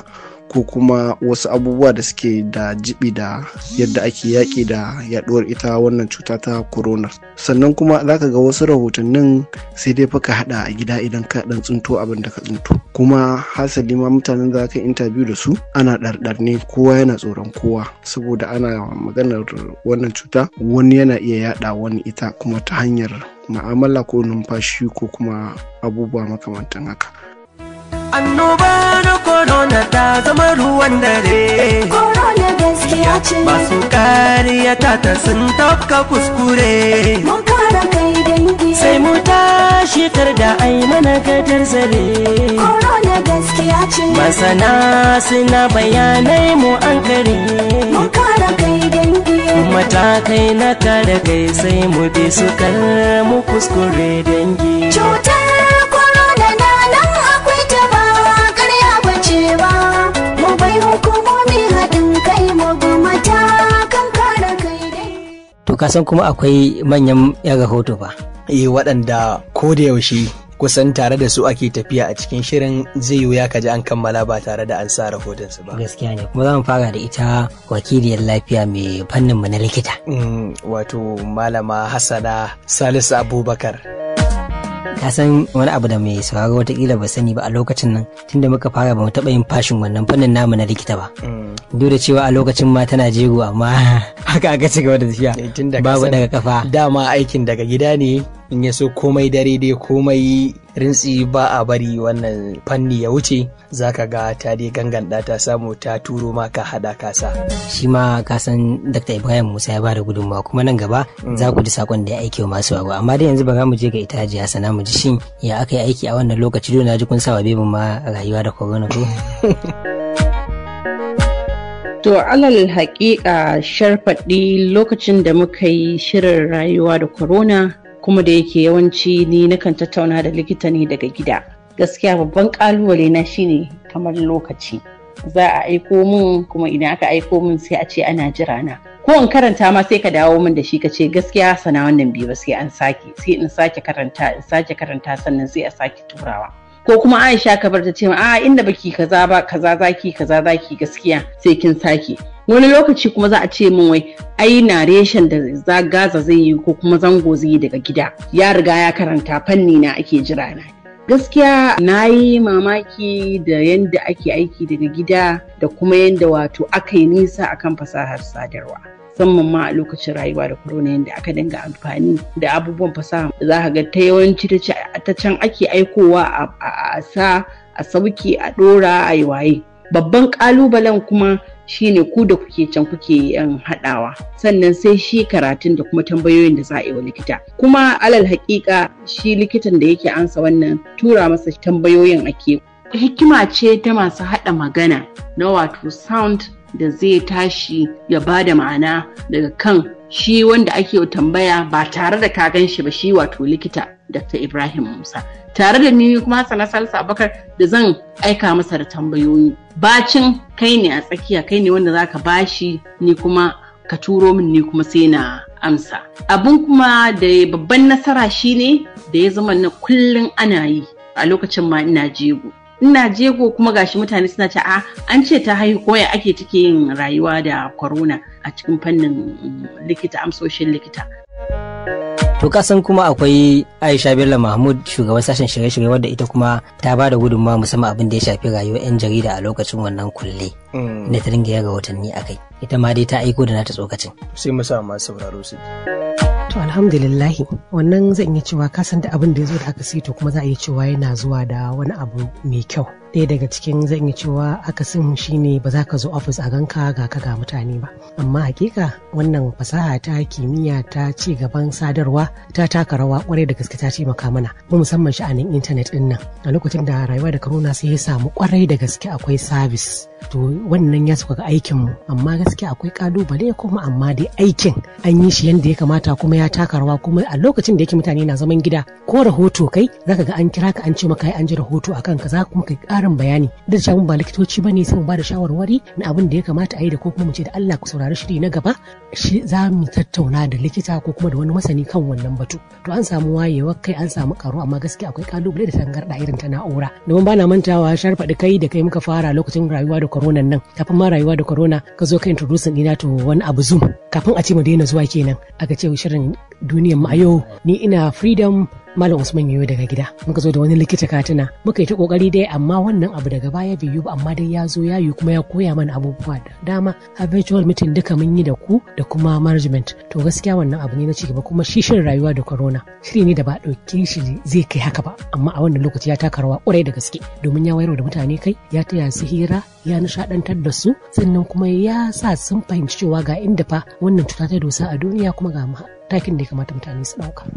ko kuma wasu abubuwa da suke da jibi da yadda ake yaƙi da yaɗuwar ita wannan cuta ta corona. Sannan kuma za ka ga wasu rahotannin sai dai fa ka haɗa a gida idan ka ɗan tsinto abin da ka tsinto, kuma hasali ma mutanen da aka interview da su ana ɗarɗar ne, kowa yana tsoron kowa saboda ana maganar wannan cuta, wani yana iya yaɗa wani ita kuma ta hanyar ma'amala ko numfashi ko kuma abubuwa makamantan haka. Annoba na corona ta zama ruwan dare. Corona gaskiya ce. Masu kariya ta sun tafka kuskure. Mun kare kai dangi. Sai mu tashi kar da ai mana gadar zare. Corona gaskiya ce. Masana suna bayanai mu an kare. Mun kare kai dangi. Matakai na kare kai sai mu bi su kar mu kuskure dangi. Cutar corona na nan akwai ta ba ƙarya bace ba. Mu bai hukumomi haɗin kai mu bi matakan kare kai dangi. To kasan kuma akwai manyan 'yan rahoto ba. Waɗanda ko da yaushe kusan tare da su ake tafiya a cikin shirin, zai wuya ka ji an kammala ba tare da an sa rahotonsu ba. Gaskiya ne, kuma za mu fara da ita wakiliyar lafiya mai fannin mu na likita. Wato Malama Hassana Salisu Abubakar. Ka san wani abu da mai sauraro watakila ba sani ba, a lokacin nan tunda muka fara ba mu taɓa yin fashin wannan fannin namu na likita ba. Duk da cewa a lokacin ma tana jego, amma haka aka ci gaba da tafiya babu daga kafa. Dama aikin daga gida ne, in ya so komai dare dai komai rintsi ba a bari wannan fanni ya wuce, zaka ga ta dai ganganta ta samu ta turo ma ka hada kasa. Shi ma ka san Dr. Ibrahim Musa ya bada gudunmawa, kuma nan gaba za ku ji sakon da ya aike wa masu wago. Amma dai yanzu ba za mu je ga ita Hajiya Hassana mu ji shin ya aka yi aiki a wannan lokaci, don na ji kun sa wa bebin ma rayuwa da corona ko. To alal haƙiƙa sharfaɗi lokacin da muka yi shirin rayuwa da corona, kuma da yake yawanci ni nakan tattauna da likita ne daga gida. Gaskiya babban ƙalubale na shine kamar lokaci. Za a aiko mun, kuma idan aka aiko mun sai a ce ana jira na. Ko in karanta ma sai ka dawo min da shi ka ce gaskiya sana wannan bai ba, sai an sake, sai in sake karanta sannan sai a sake turawa. Ko kuma Aisha kabar ta ce a inda baki kaza ba kaza zaki gaskiya sai kin sake. Wani lokaci kuma za a ce min wai ai narration da gaza zai yi ko kuma zango zai yi daga gida, ya riga ya karanta, fanni na ake jira na. Gaskiya na yi mamaki da yadda ake aiki daga gida da kuma yadda wato aka yi nisa akan fasahar sadarwa. Musamman ma a lokacin rayuwa da corona, yadda aka dinga amfani da abubuwan fasaha da za ka ga ta yawanci ta can ake aikowa a sa a sauki a dora a yi waye. Babban kalubalen kuma shine ku da kuke can kuke haɗawa, sannan sai shi karatun da kuma tambayoyin da za a yi wa likita. Kuma alal haƙiƙa shi likitan da yake ansa wannan tura masa tambayoyin ake. Hikima ce ta masu haɗa magana na wato sound da zai tashi ya ba da ma'ana daga kan shi wanda ake tambaya ba tare da ka gan shi ba, shi wato likita Dr. Ibrahim Musa. Tare da ni kuma Hassana Salisu Abubakar da zan aika masa da tambayoyi. Bacin kai ne a tsakiya, kai ne wanda zaka bashi, ni kuma ka turo min, ni kuma sai na amsa. Abun kuma da babban nasara shine da ya zama na kullum ana yi a lokacin ma ina jego kuma gashi mutane suna ce an ce ta haihu, koya ake take yin rayuwa da corona a cikin fannin likita, amsoshin likita. To kasan kuma akwai Aisha Bello Mahmud, shugaban sashen shirye-shirye, wadda ita kuma ta ba da gudunmawa musamman abin da ya shafi rayuwar 'yan jarida a lokacin wannan kulle da ta dinga yin rahotanni a kai. Ita ma dai ta aiko da nata tsokacin. Sai mu sa masu sauraro su. To alhamdulillahi, wannan zan iya cewa kasan da abin da ya zo da aka sito, kuma za a iya cewa yana zuwa da wani abu mai kyau. Ɗaya daga cikin zan iya cewa akasin shine ba za ka zo ofis a ganka ga mutane ba, amma hakika wannan fasaha ta kimiyya ta ci gaban sadarwa ta taka rawa kwarai da gaske, ta taimaka mana mu musamman sha'anin intanet din nan. A lokacin da rayuwa da corona sai ya samu kwarai da gaske akwai sabis, to wannan ya suka ga aikin mu, amma gaskiya akwai kalubale kuma, amma dai aikin an yi shi yadda ya kamata kuma ya taka rawa. Kuma a lokacin da yake mutane na zaman gida, ko rahoto kai zaka ga an kira ka an ce maka an ji rahoto akan ka, za kuma kai ƙarin bayani. Da cewa ba likitoci bane, sai mu ba da shawarwari na abin da ya kamata a yi, da ko kuma mu ce da Allah ku saurari shiri na gaba, shi za mu tattauna da likita ko kuma da wani masani kan wannan batu. To an samu wayewa kai, an samu karo, amma gaskiya akwai kalubale da tangarda irin ta na'ura. Domin ba na mantawa sharfaɗi kai da kai muka fara lokacin rayuwa da corona nan kafin ma rayuwa da corona ka zo ka introduce ɗina to wani abu Zoom kafin a ce mu daina zuwa kenan aka ce shirin duniyar mu a yau ni ina Freedom Malam Usman yayo daga gida muka zo da wani likita katina muka yi ta kokari dai amma wannan abu daga baya bai yi ba amma dai ya zo ya yi kuma ya koya mana abubuwa da dama a virtual meeting duka mun yi da ku da kuma management to gaskiya wannan abu ne na cigaba kuma shi shirin rayuwa da corona shiri ne da ba ɗauke shi zai kai haka ba amma a wannan lokaci ya taka rawa ƙwarai da gaske domin ya wayar da mutane kai ya taya su hira ya nishadantar da su sannan kuma ya sa sun fahimci cewa ga inda fa wannan cuta ta dosa a duniya kuma ga takin da ya kamata mutane su ɗauka.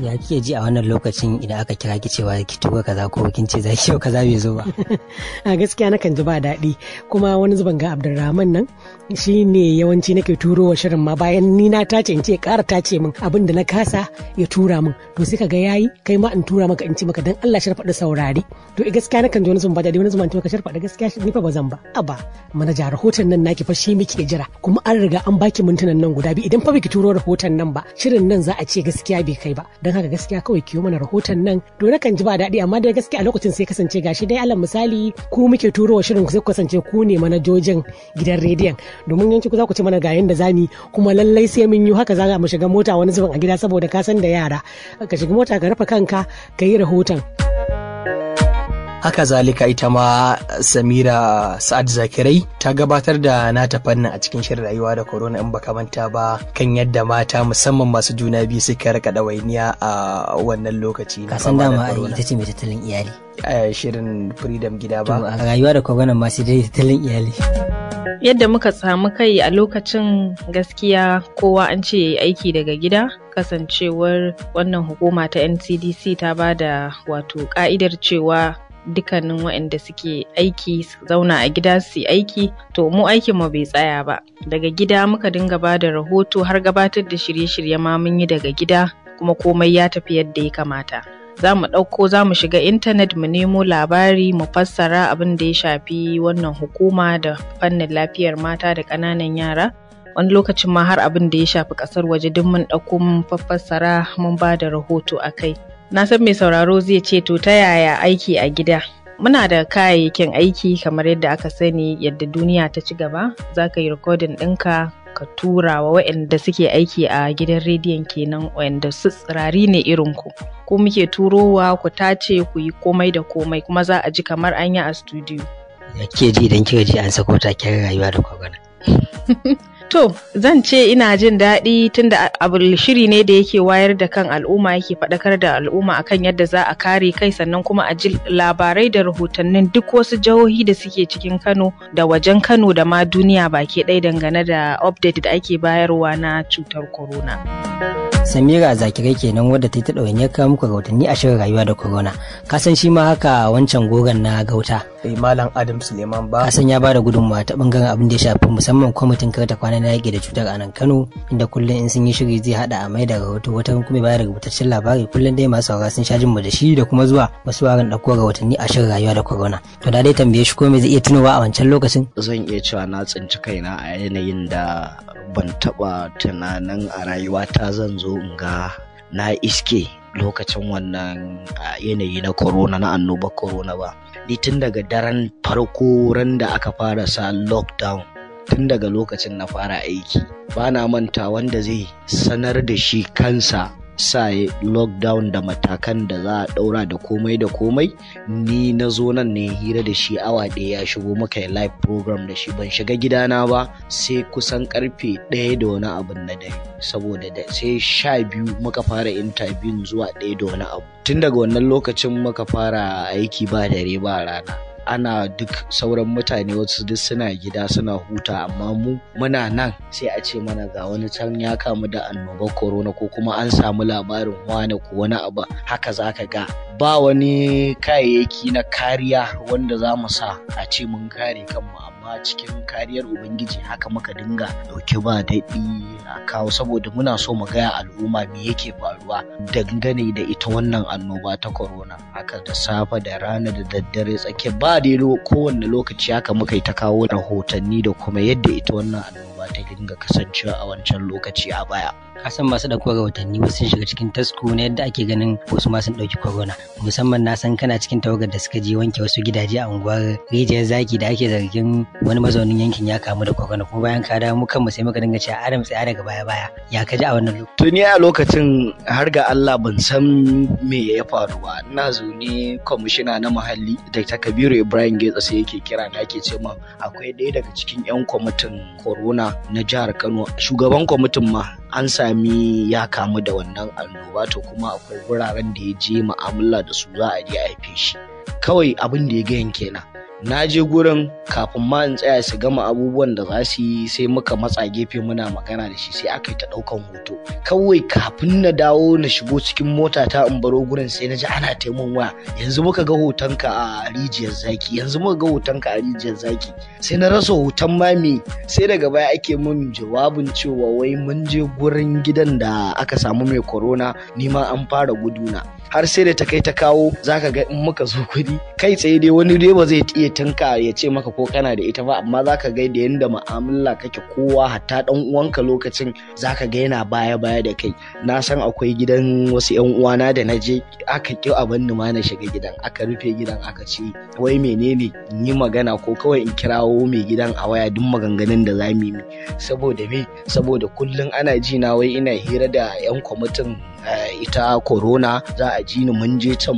Ya kike ji a wannan lokacin idan aka kira ki cewa ki tuka kaza ko kin ce za ki yau kaza bai zo ba? A gaskiya nakan ji ba daɗi kuma wani zuban ga Abdulrahman nan shi ne yawanci nake turo wa shirin ma bayan ni na tace in ce ƙara tace min abin da na kasa ya tura min to sai ka ga yayi kai ma in tura maka in ce maka dan Allah sharfa da saurari to gaskiya nakan ji wani zuban ba daɗi wani zuban to ka sharfa da gaskiya ni fa ba zan ba aba manaja rahoton nan naki fa shi muke jira kuma an riga an baki mintunan nan guda biyu idan fa biki turo rahoton nan ba shirin nan za a ce gaskiya bai kai ba don haka gaskiya kawai kiyo mana rahoton nan to na kan ji ba daɗi amma dai gaskiya a lokacin sai kasance gashi dai alal misali ku muke turo wa shirin ku sai kasance ku ne manajojin gidan rediyon domin yanci ku za ku ci mana ga yanda zamu kuma lallai sai mun yi haka za mu shiga mota wani zuban a gida saboda ka san da yara ka shiga mota ka rufe kanka ka yi rahoton. Haka zalika ita ma Samira Sa'ad Zakirai ta gabatar da nata fannin a cikin shirin rayuwa da corona in baka manta ba kan yadda mata musamman masu juna biyu suka rika ɗawainiya a wannan lokaci. Ka san dama ita ce mai tattalin iyali. Shirin Freedom gida ba. A rayuwa da corona ma sai dai tattalin iyali. Yadda muka samu kai a lokacin gaskiya kowa an ce aiki daga gida kasancewar wannan hukuma ta NCDC ta ba da wato ka'idar cewa dukkanin waɗanda suke aiki su zauna a gida su yi aiki to mu aikin mu bai tsaya ba daga gida muka dinga ba da rahoto har gabatar da shirye-shirye ma mun yi daga gida kuma komai ya tafi yadda ya kamata za mu ɗauko za mu shiga intanet mu nemo labari mu fassara abin da ya shafi wannan hukuma da fannin lafiyar mata da ƙananan yara wani lokacin ma har abin da ya shafi ƙasar waje duk mun ɗauko mun fassara mun ba da rahoto a kai. Na san mai sauraro zai ce to ta yaya aiki a gida? Muna da kayayyakin aiki kamar yadda aka sani yadda duniya ta ci gaba, za ka yi rikodin ɗinka ka tura wa waɗanda suke aiki a gidan rediyon kenan waɗanda su tsirari ne irin ku. Ko muke turowa ku tace ku yi komai da komai kuma za a ji kamar an yi a studio. Ya ke ji idan kika ji an sako taken rayuwa da corona? To, zan ce ina jin daɗi tunda abu shiri ne da yake wayar da kan al'umma yake faɗakar da al'umma akan yadda za a kare kai sannan kuma a ji labarai da rahotannin duk wasu jihohi da suke cikin Kano da wajen Kano da ma duniya baki ɗaya dangane da update da ake bayarwa na cutar corona. Samira Zakirai kenan wadda ta yi ta ɗawainiyar kawo muku rahotanni a shirin rayuwa da corona. Ka san shi ma haka wancan gogon na gauta. Malam Adam Suleiman ba. Ka san ya bada gudunmawa ta bangaren abin da ya shafi musamman kwamitin karta kwana na yaƙi da cutar a nan Kano inda kullum in sun yi shiri zai haɗa a mai da rahoto wata kuma bayar da rubutaccen labari kullum dai masu saurara sun sha jin mu da shi da kuma zuwa wasu waran ɗauko rahotanni a shirin rayuwa da corona. To da dai tambaye shi ko me zai iya tunowa a wancan lokacin? Zan iya cewa na tsinci kaina a yanayin da ban taɓa tunanin a rayuwata zan zo in ga na iske lokacin wannan yanayi na corona na annobar corona ba. Ni tun daga daren farko ran da aka fara sa lockdown tun daga lokacin na fara aiki ba na manta wanda zai sanar da shi kansa sa lockdown da matakan da za a daura da komai ni na zo nan ne hira da shi awa ɗaya ya shigo muka yi live program da shi ban shiga gidana ba sai kusan karfe 1 da wani abin na dare saboda da sai 12 muka fara interview zuwa 1 da wani abu tun daga wannan lokacin muka fara aiki ba dare ba rana ana duk sauran mutane wasu duk suna gida suna huta amma mu muna nan sai a ce mana ga wani can ya kamu da annobar corona ko kuma an samu labarin wani ko wani abu haka zaka ga ba wani kayayyaki na kariya wanda za mu sa a ce mun kare kanmu amma cikin kariyar ubangiji haka muka dinga dauke ba daɗi a kawo saboda muna so mu gaya al'umma me yake faruwa dangane da ita wannan annoba ta corona haka da safe da rana da daddare tsake ba dai kowanne lokaci haka muka yi ta kawo rahotanni da kuma yadda ita wannan annoba ta dinga kasancewa a wancan lokaci a baya. kasan masu ɗauko rahotanni wasu sun shiga cikin tasko na yadda ake ganin wasu ma sun ɗauki corona, musamman na san kana cikin tawagar da suka je wanke wasu gidaje a unguwar Rijiyar Zaki da ake zargin wani mazaunin yankin ya kamu da corona, kuma bayan ka dawo mu kanmu sai muka dinga cewa Adam tsaya daga baya ya kaji a wannan lokacin. To ni a lokacin har ga Allah ban san me ya faru ba, ina zaune kwamishina na muhalli Dr. Kabiru Ibrahim Getsa sai yake kira na ke ce min akwai ɗaya daga cikin 'yan kwamitin corona na jihar Kano, shugaban kwamitin ma an sami ya kamu da wannan annoba, to kuma akwai wuraren da ya je mu'amala da su za a je a haife shi. Kawai abin da ya ga kenan. Na je gurin kafin ma in tsaya su gama abubuwan da za su yi sai muka matsa gefe muna magana da shi, sai aka yi ta ɗaukan hoto. Kawai kafin na dawo na shigo cikin mota ta in baro gurin sai na ji ana taimun waya, yanzu muka ga hotonka a Rijiyar Zaki, yanzu muka ga hotonka a Rijiyar Zaki. Sai na rasa hoton mami, sai daga baya ake mun jawabin cewa wai mun je gurin gidan da aka samu mai corona, ni ma an fara guduna. Har sai da ta kai ta kawo zaka ga in muka zo kuɗi kai tsaye dai wani dai ba zai iya tunka ya ce maka ko kana da ita ba, amma zaka ga da yanda mu'amala kake kowa hatta dan uwanka lokacin zaka ga yana baya da kai. Na san akwai gidan wasu yan uwana da na je aka ki abin ni ma na shiga gidan, aka rufe gidan aka ce wai menene in yi magana ko kawai in kirawo mai gidan a waya duk maganganun da za mu yi. Saboda kullum ana ji na wai ina hira da yan kwamitin ita corona, za a ji ni mun je can.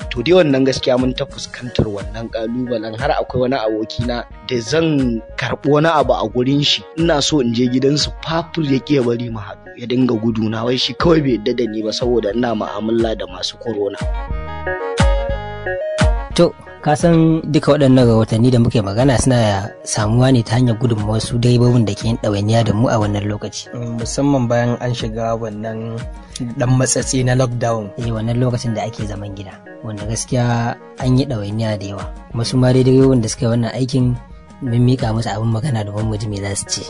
To dai wannan gaskiya mun ta fuskantar wannan kalubalen, har akwai wani abokina da zan karɓi wani abu a gurin shi, ina so in je gidansu fafur ya ke bari mu haɗu, ya dinga gudu na wai shi kawai bai yadda da ni ba saboda ina mu'amala da masu corona. To ka san duka waɗannan rahotanni da muke magana suna samuwa ne ta hanyar gudunmawar su direbobin da ke yin ɗawainiya da mu a wannan lokaci, musamman bayan an shiga wannan dan matsatsi na lockdown. Wannan lokacin da ake zaman gida, wanda gaskiya an yi ɗawainiya da yawa, kuma su ma direbobin da suka yi wannan aikin mun mika musu abin magana domin mu ji me za su ce.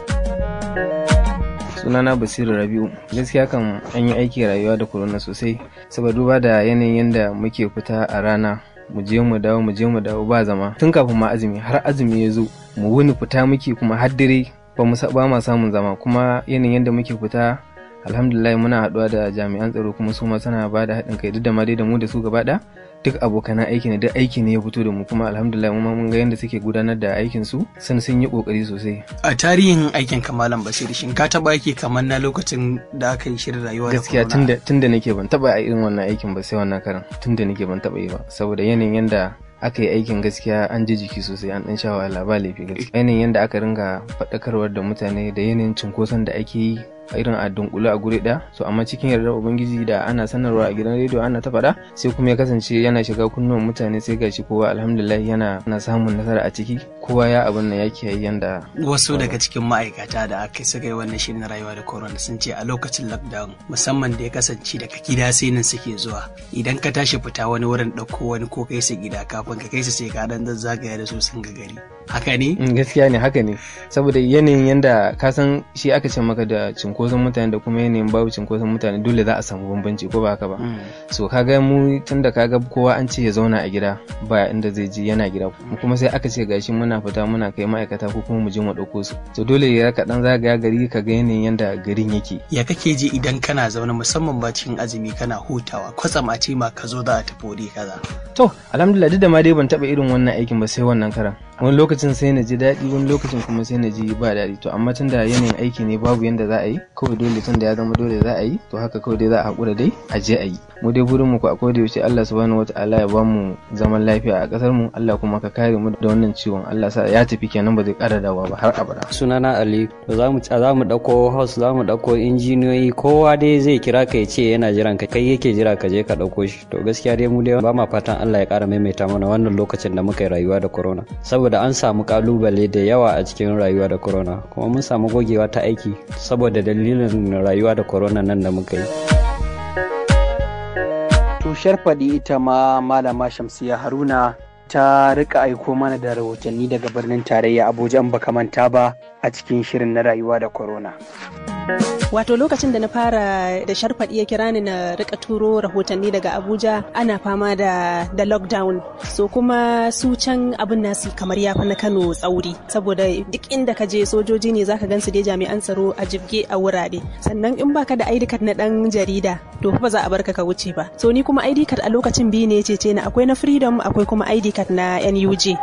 Sunana Basiru Rabiu. Gaskiya kan an yi aiki rayuwa da corona sosai, saboda duba da yanayin yadda muke fita a rana, mu je mu dawo ba zama tun kafin ma azumi, har azumi ya zo mu wuni fita muke, kuma har dare ba ma samun zama. Kuma yanayin yadda muke fita alhamdulillah muna haɗuwa da jami'an tsaro, kuma su ma suna ba da haɗin kai, duk da ma dai da mu da su gaba ɗaya duk abokan aiki ne, duk aiki ne ya fito da mu, kuma alhamdulillah mun ga yadda suke gudanar da aikin su, sun yi kokari sosai. A tarihin aikin Malam Bashir, shin ka taba aiki kamar na lokacin da aka yi shirin rayuwa da gaskiya tunda nake ban taba a irin wannan aikin ba, sai wannan karan tunda nake ban taba yi ba, saboda yanayin yanda aka yi aikin gaskiya an ji jiki sosai, an dan sha wahala ba laifi gaskiya. Yanayin yanda aka ringa faɗakarwar da mutane da yanayin cunkoson da ake yi irin a dunkule a guri ɗaya, so amma cikin yardar ubangiji da ana sanarwa a gidan rediyo ana ta faɗa, sai kuma ya kasance yana shiga kunnuwan mutane, sai gashi kowa alhamdulillah yana samun nasara a ciki, kowa ya abin nan yake yi yanda. Wasu daga cikin ma'aikata da aka suka yi wannan shirin rayuwa da corona sun ce a lokacin lockdown, musamman da ya kasance daga gida sai nan suke zuwa, idan ka tashi fita wani wurin ɗauko wani ko kai su gida, kafin ka kai su sai ka dan zagaya da su sun ga gari. Haka ne? Gaskiya ne, haka ne, saboda yanayin yanda ka san shi aka ce maka da cinkoson mutane da kuma yanayin babu cinkoson mutane, dole za a samu bambanci ko ba haka ba. So kaga mu tunda kaga kowa an ce ya zauna a gida ba inda zai je, yana gida, kuma sai aka ce gashi muna fita muna kai ma'aikata ko kuma mu je mu ɗauko su, to dole ya ka dan zagaya gari ka ga yanayin yanda garin yake. Ya kake ji idan kana zaune musamman ba cikin azumi kana hutawa, kwatsam a ce ma ka zo za a tafi wuri kaza? To alhamdulillah, duk da ma dai ban taɓa irin wannan aikin ba sai wannan karan. Wani lokacin sai na ji daɗi, wani lokacin kuma sai na ji ba daɗi, to amma tunda yanayin aiki ne babu yanda za a yi, kawai dole tunda ya zama dole za a yi, to haka kawai dai za a haƙura dai a je a yi. Mu dai burin mu ko a koda yaushe Allah subhanahu wataala ya bamu zaman lafiya a ƙasar mu, Allah kuma ka kare mu da wannan ciwon, Allah sa ya tafi kenan ba zai ƙara dawowa ba har abada. Sunana Ali, za mu ɗauko house, za mu ɗauko injiniyoyi, kowa dai zai kira ka ya ce yana jiran ka, kai yake jira ka je ka ɗauko shi. To gaskiya dai mu dai ba ma fatan Allah ya ƙara maimaita mana wannan lokacin da muka yi rayuwa da corona, saboda an samu kalubale da yawa a cikin rayuwa da corona, kuma mun samu gogewa ta aiki saboda dalilin rayuwa da corona nan da muka yi. To sharfadi ita ma Malama Shamsiya Haruna ta rika aiko mana da rahotanni daga birnin tarayya Abuja, in baka manta ba a cikin shirin na rayuwa da corona. Wato lokacin da na fara da Sharfaɗi ya kira ni na rika turo rahotanni daga Abuja ana fama da lockdown. So kuma su can abin nasu kamar ya fi na Kano tsauri saboda duk inda ka je sojoji ne zaka gansu dai jami'an tsaro a jibge a wurare. Sannan in baka da ID card na dan jarida to fa ba za a barka ka wuce ba. So ni kuma ID card a lokacin biyu ne ce na akwai na Freedom akwai kuma ID card na NUJ.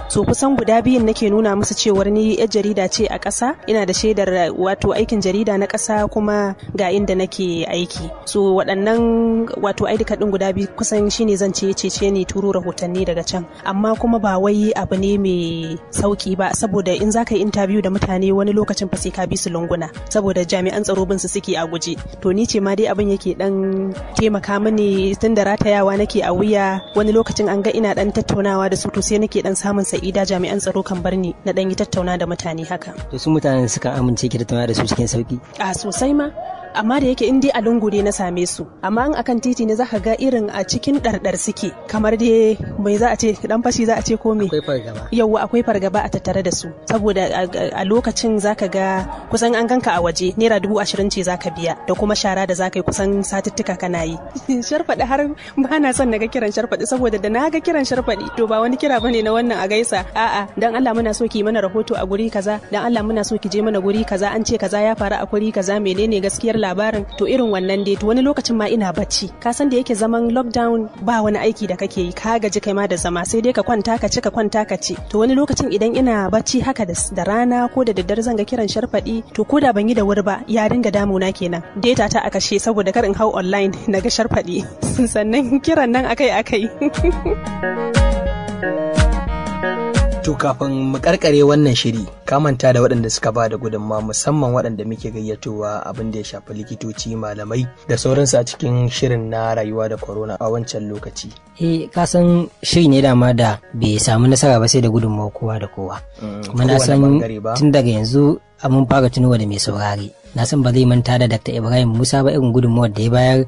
So kusan guda biyun nake nuna musu cewar ni yar jarida ce a ƙasa, ina da shaidar wato aikin jarida na ƙasa kuma ga inda nake aiki. So waɗannan wato ID card ɗin guda biyu kusan shine zan cece ni turo rahotanni daga can. Amma kuma ba wai abu ne mai sauki ba saboda in za ka yi interview da mutane wani lokacin fa sai ka bi su lunguna saboda jami'an tsaro bin su suke a guje. To ni ce ma dai abin yake dan taimaka mini tun da ratayawa nake a wuya wani lokacin an ga ina dan tattaunawa da su to sai nake dan samun sa'ida jami'an tsaro kan bar ni na dan yi tattauna da mutane haka. To su mutanen suka amince ki tattauna da su cikin sauki? A sosai ma. Amma da yake in dai a lungu na same su amma in akan titi ne zaka ga irin a cikin ɗarɗar suke kamar dai mai za a ce dan fashi za a ce ko me akwai fargaba yawwa akwai fargaba a tattare da su saboda a lokacin zaka ga kusan an ganka a waje naira 20,000 ce zaka biya da kuma shara da zaka yi kusan satuttuka kana yi. Sharfaɗi har ba na son naga kiran Sharfaɗi saboda da na ga kiran Sharfaɗi to ba wani kira bane na wannan a gaisa a'a dan Allah muna so ki mana rahoto a guri kaza dan Allah muna so ki je mana guri kaza an ce kaza ya faru a guri kaza menene gaskiyar labarin to irin wannan dai to wani lokacin ma ina bacci ka san da yake zaman lockdown ba wani aiki da kake yi ka gaji kai ma da zama sai dai ka kwanta ka ci to wani lokacin idan ina bacci haka da rana ko da daddare zan ga kiran Sharfaɗi to ko da ban yi da wuri ba ya dinga damuna kenan data ta a kashe saboda kar in hau online na ga Sharfaɗi sannan kiran nan akai To kafin mu karkare wannan shiri ka manta da waɗanda suka ba da gudunmawa musamman waɗanda muke gayyatowa abin da ya shafi likitoci malamai da sauransu a cikin shirin na rayuwa da corona a wancan lokaci. Ka san shiri ne dama da bai samu nasara ba sai da gudunmawa kowa da kowa. Kuma na san tun daga yanzu mun fara tunowa da mai saurare. Na san ba zai manta da Dr. Ibrahim Musa ba irin gudunmawar da ya bayar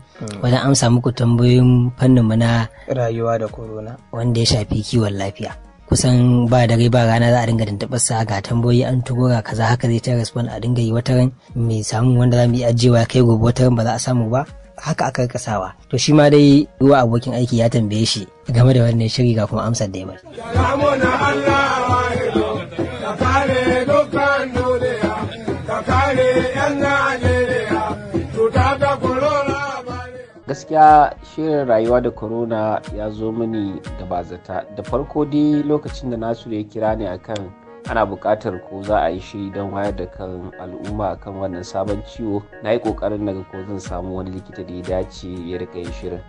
wajen amsa muku tambayoyin fannin mu na rayuwa da corona wanda ya shafi kiwon lafiya. Kusan ba dare ba rana za a dinga dantabar sa ga tambayoyi an turo ga kaza haka zai ta respond a dinga yi wata ran mai samu wanda za mu yi ajiyewa kai gobe wata ran ba za a samu ba haka aka kasawa. To shi ma dai ruwa abokin aiki ya tambaye shi game da wannan shiri ga kuma amsar da ya bari. Gaskiya shirin rayuwa da corona ya zo mini da bazata da farko dai lokacin da Nasiru ya kira ni akan ana buƙatar ko za a yi shiri don wayar da kan al'umma kan wannan sabon ciwo na yi ƙoƙarin daga ko zan samu wani likita da ya dace ya rika yin shirin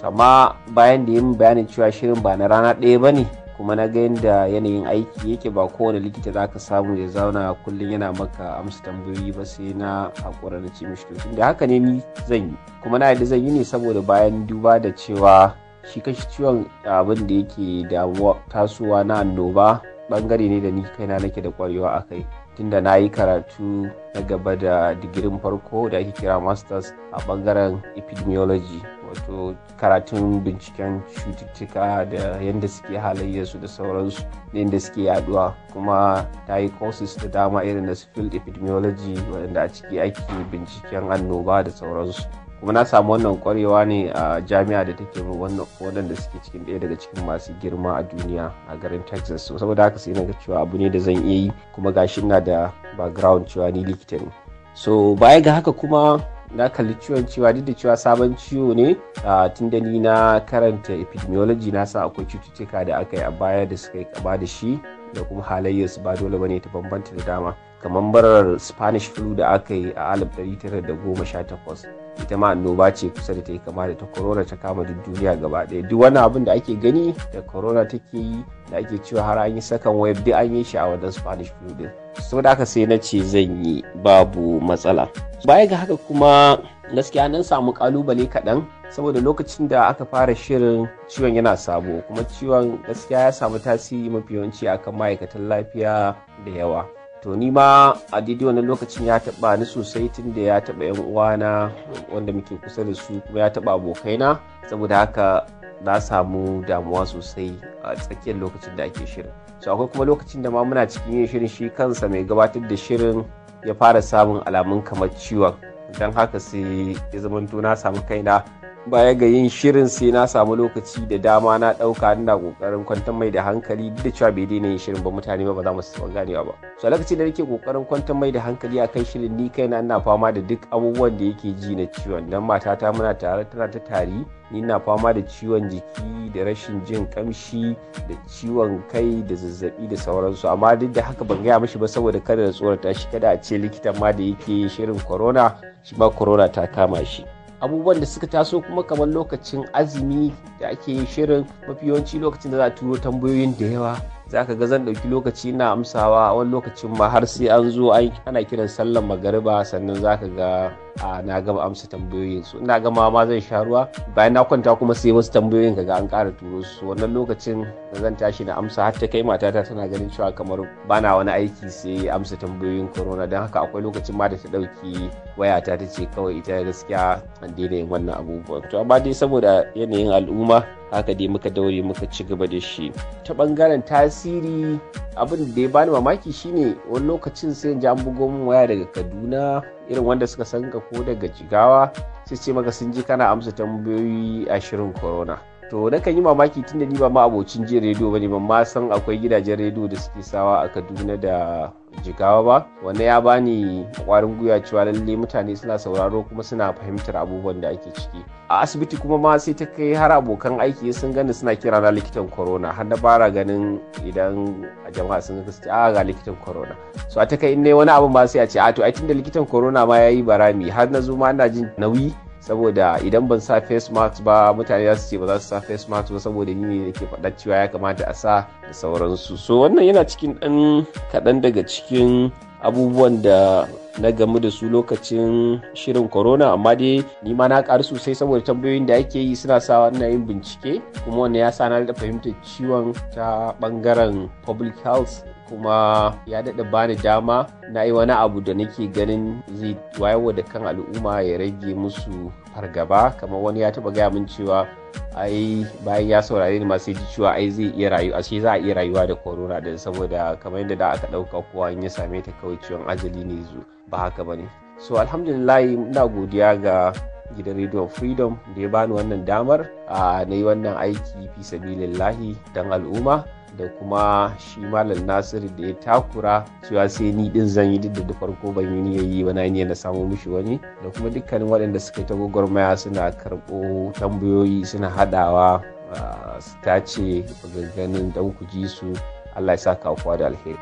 amma bayan da yin bayanin cewa shirin ba na rana ɗaya ba ne kuma na ga yadda yanayin aiki yake ba kowane likita za ka samu ya zauna kullum yana maka amsa tambayoyi ba sai na haƙura na ce mishi to da haka ne ni zan yi kuma na yadda zan yi ne saboda bayan duba da cewa shi kashi ciwon abin da yake damuwa tasowa na annoba bangare ne da ni kaina nake da kwarewa a kai tunda na yi karatu na gaba da digirin farko da ake kira masters a bangaren epidemiology wato karatun binciken cututtuka da yadda suke halayyarsu da sauransu da yadda suke yaduwa kuma ta yi courses da dama irin da field epidemiology waɗanda a ciki ake binciken annoba da sauransu kuma na samu wannan kwarewa ne a jami'a da take waɗanda suke cikin ɗaya daga cikin masu girma a duniya a garin Texas so saboda haka sai na ga cewa abu ne da zan iya yi kuma gashi ina da background cewa ni likita ne so baya ga haka kuma na kalli ciwon cewa duk da cewa sabon ciwo ne tun da ni na karanta epidemiology na sa akwai cututtuka da aka yi a baya da suka yi kama da shi da kuma halayyarsu ba dole bane ta bambanta da dama kamar barar Spanish flu da aka yi a 1918 ita ma annoba ce kusa da ta yi kama da ta corona ta kama duk duniya gaba ɗaya duk wani abin da ake gani da corona take yi da ake cewa har an yi second wave duk an yi shi a wannan Spanish flu din saboda haka sai na ce zan yi babu matsala baya ga haka kuma gaskiya nan samu kalubale kaɗan saboda lokacin da aka fara shirin ciwon yana sabo kuma ciwon gaskiya ya samu tasiri mafi yawanci akan ma'aikatan lafiya da yawa to ni ma a daidai wannan lokacin ya taba ni sosai tun da ya taba yan uwana wanda muke kusa da su kuma ya taba abokaina saboda haka na samu damuwa sosai a tsakiyar lokacin da ake shirin. So akwai kuma lokacin da ma muna cikin yin shirin shi kansa mai gabatar da shirin ya fara samun alamun kamar ciwon, don haka sai ya zamanto na samu kaina baya ga yin shirin sai na samu lokaci da dama na ɗauka ina ƙoƙarin kwantar mai da hankali, duk da cewa bai daina yin shirin ba mutane ba za mu taɓa ganewa ba. So lokacin da nake ƙoƙarin kwantar mai da hankali a kan shirin ni kaina ina fama da duk abubuwan da yake ji na ciwon, dan matata muna tare tana ta tari, ni ina fama da ciwon jiki da rashin jin kamshi da ciwon kai da zazzabi da sauransu, amma duk da haka ban gaya mishi ba saboda kada da tsorata shi, kada a ce likitan ma da yake shirin corona shi ma corona ta kama shi. Abubuwan da suka taso kuma kamar lokacin azumi da ake yin shirin, mafi yawanci lokacin da za a turo tambayoyin da yawa za ka ga zan ɗauki lokaci na amsawa, wani lokacin ma har sai an zo ana kiran sallar magariba sannan za ka ga na gama amsa tambayoyin su, ina gama ma zan sha ruwa, bayan na kwanta kuma sai wasu tambayoyin kaga an ƙara turo su. Wannan lokacin da zan tashi na amsa har ta kai matata tana ganin cewa kamar bana wani aiki sai amsa tambayoyin corona, don haka akwai lokacin ma da ta ɗauki wayata ta ce kawai ita gaskiya an daina yin wannan abubuwan. To amma dai saboda yanayin al'umma haka dai muka daure muka ci gaba da shi. Ta bangaren tasiri, abin da ya bani mamaki shine wani lokacin sai ji an bugo min waya daga Kaduna, irin wanda suka san ka ko daga Jigawa, sai ce maka sun ji kana amsa tambayoyi a shirin corona. To na kan yi mamaki tunda ni ba ma abocin jin rediyo bane, ban ma san akwai gidajen rediyo da suke sawa a Kaduna da Jigawa ba. Wannan ya bani kwarin gwiwa cewa lalle mutane suna sauraro kuma suna fahimtar abubuwan da ake ciki. A asibiti kuma ma sai ta kai har abokan aiki sun gani suna kira na likitan corona, har na fara ganin idan a jama'a sun ga ga likitan corona. So a ta kai in ne wani abu ma sai a ce to ai tunda likitan corona ma yayi barami, har na zo ma ina jin nauyi saboda idan ban sa face mask ba mutane za su ce ba za su sa face mask ba saboda ni ne nake faɗa cewa ya kamata a sa da sauransu. So wannan yana cikin ɗan kaɗan daga cikin abubuwan da na gamu da su lokacin shirin corona, amma dai ni ma na ƙaru sosai saboda tambayoyin da ake yi suna sawa ina yin bincike, kuma wannan ya sa na da fahimtar ciwon ta ɓangaren public health, kuma ya daɗa bani dama na yi wani abu da nake ganin zai wayarwa da kan al'umma ya rage musu fargaba. Kamar wani ya taɓa gaya min cewa ai bayan ya saurare ni ma sai ji cewa ai zai iya rayuwa, ashe za a iya rayuwa da corona din, saboda kamar yadda da aka ɗauka kowa in ya same ta kawai ciwon ajali ne zo, ba haka bane. So alhamdulillah ina godiya ga gidan rediyon Freedom da ya bani wannan damar na yi wannan aiki fi sabilillahi dan al'umma, da kuma shi Malam Nasiru da ya takura cewa sai ni din zan yi, duk da farko ban yi niyyar yi ba, na yi na samu mishi wani, da kuma dukkanin waɗanda suka yi ta gwagwarmaya suna karɓo tambayoyi suna haɗawa su tace ganin dan ku ji su. Allah ya saka kowa da alheri.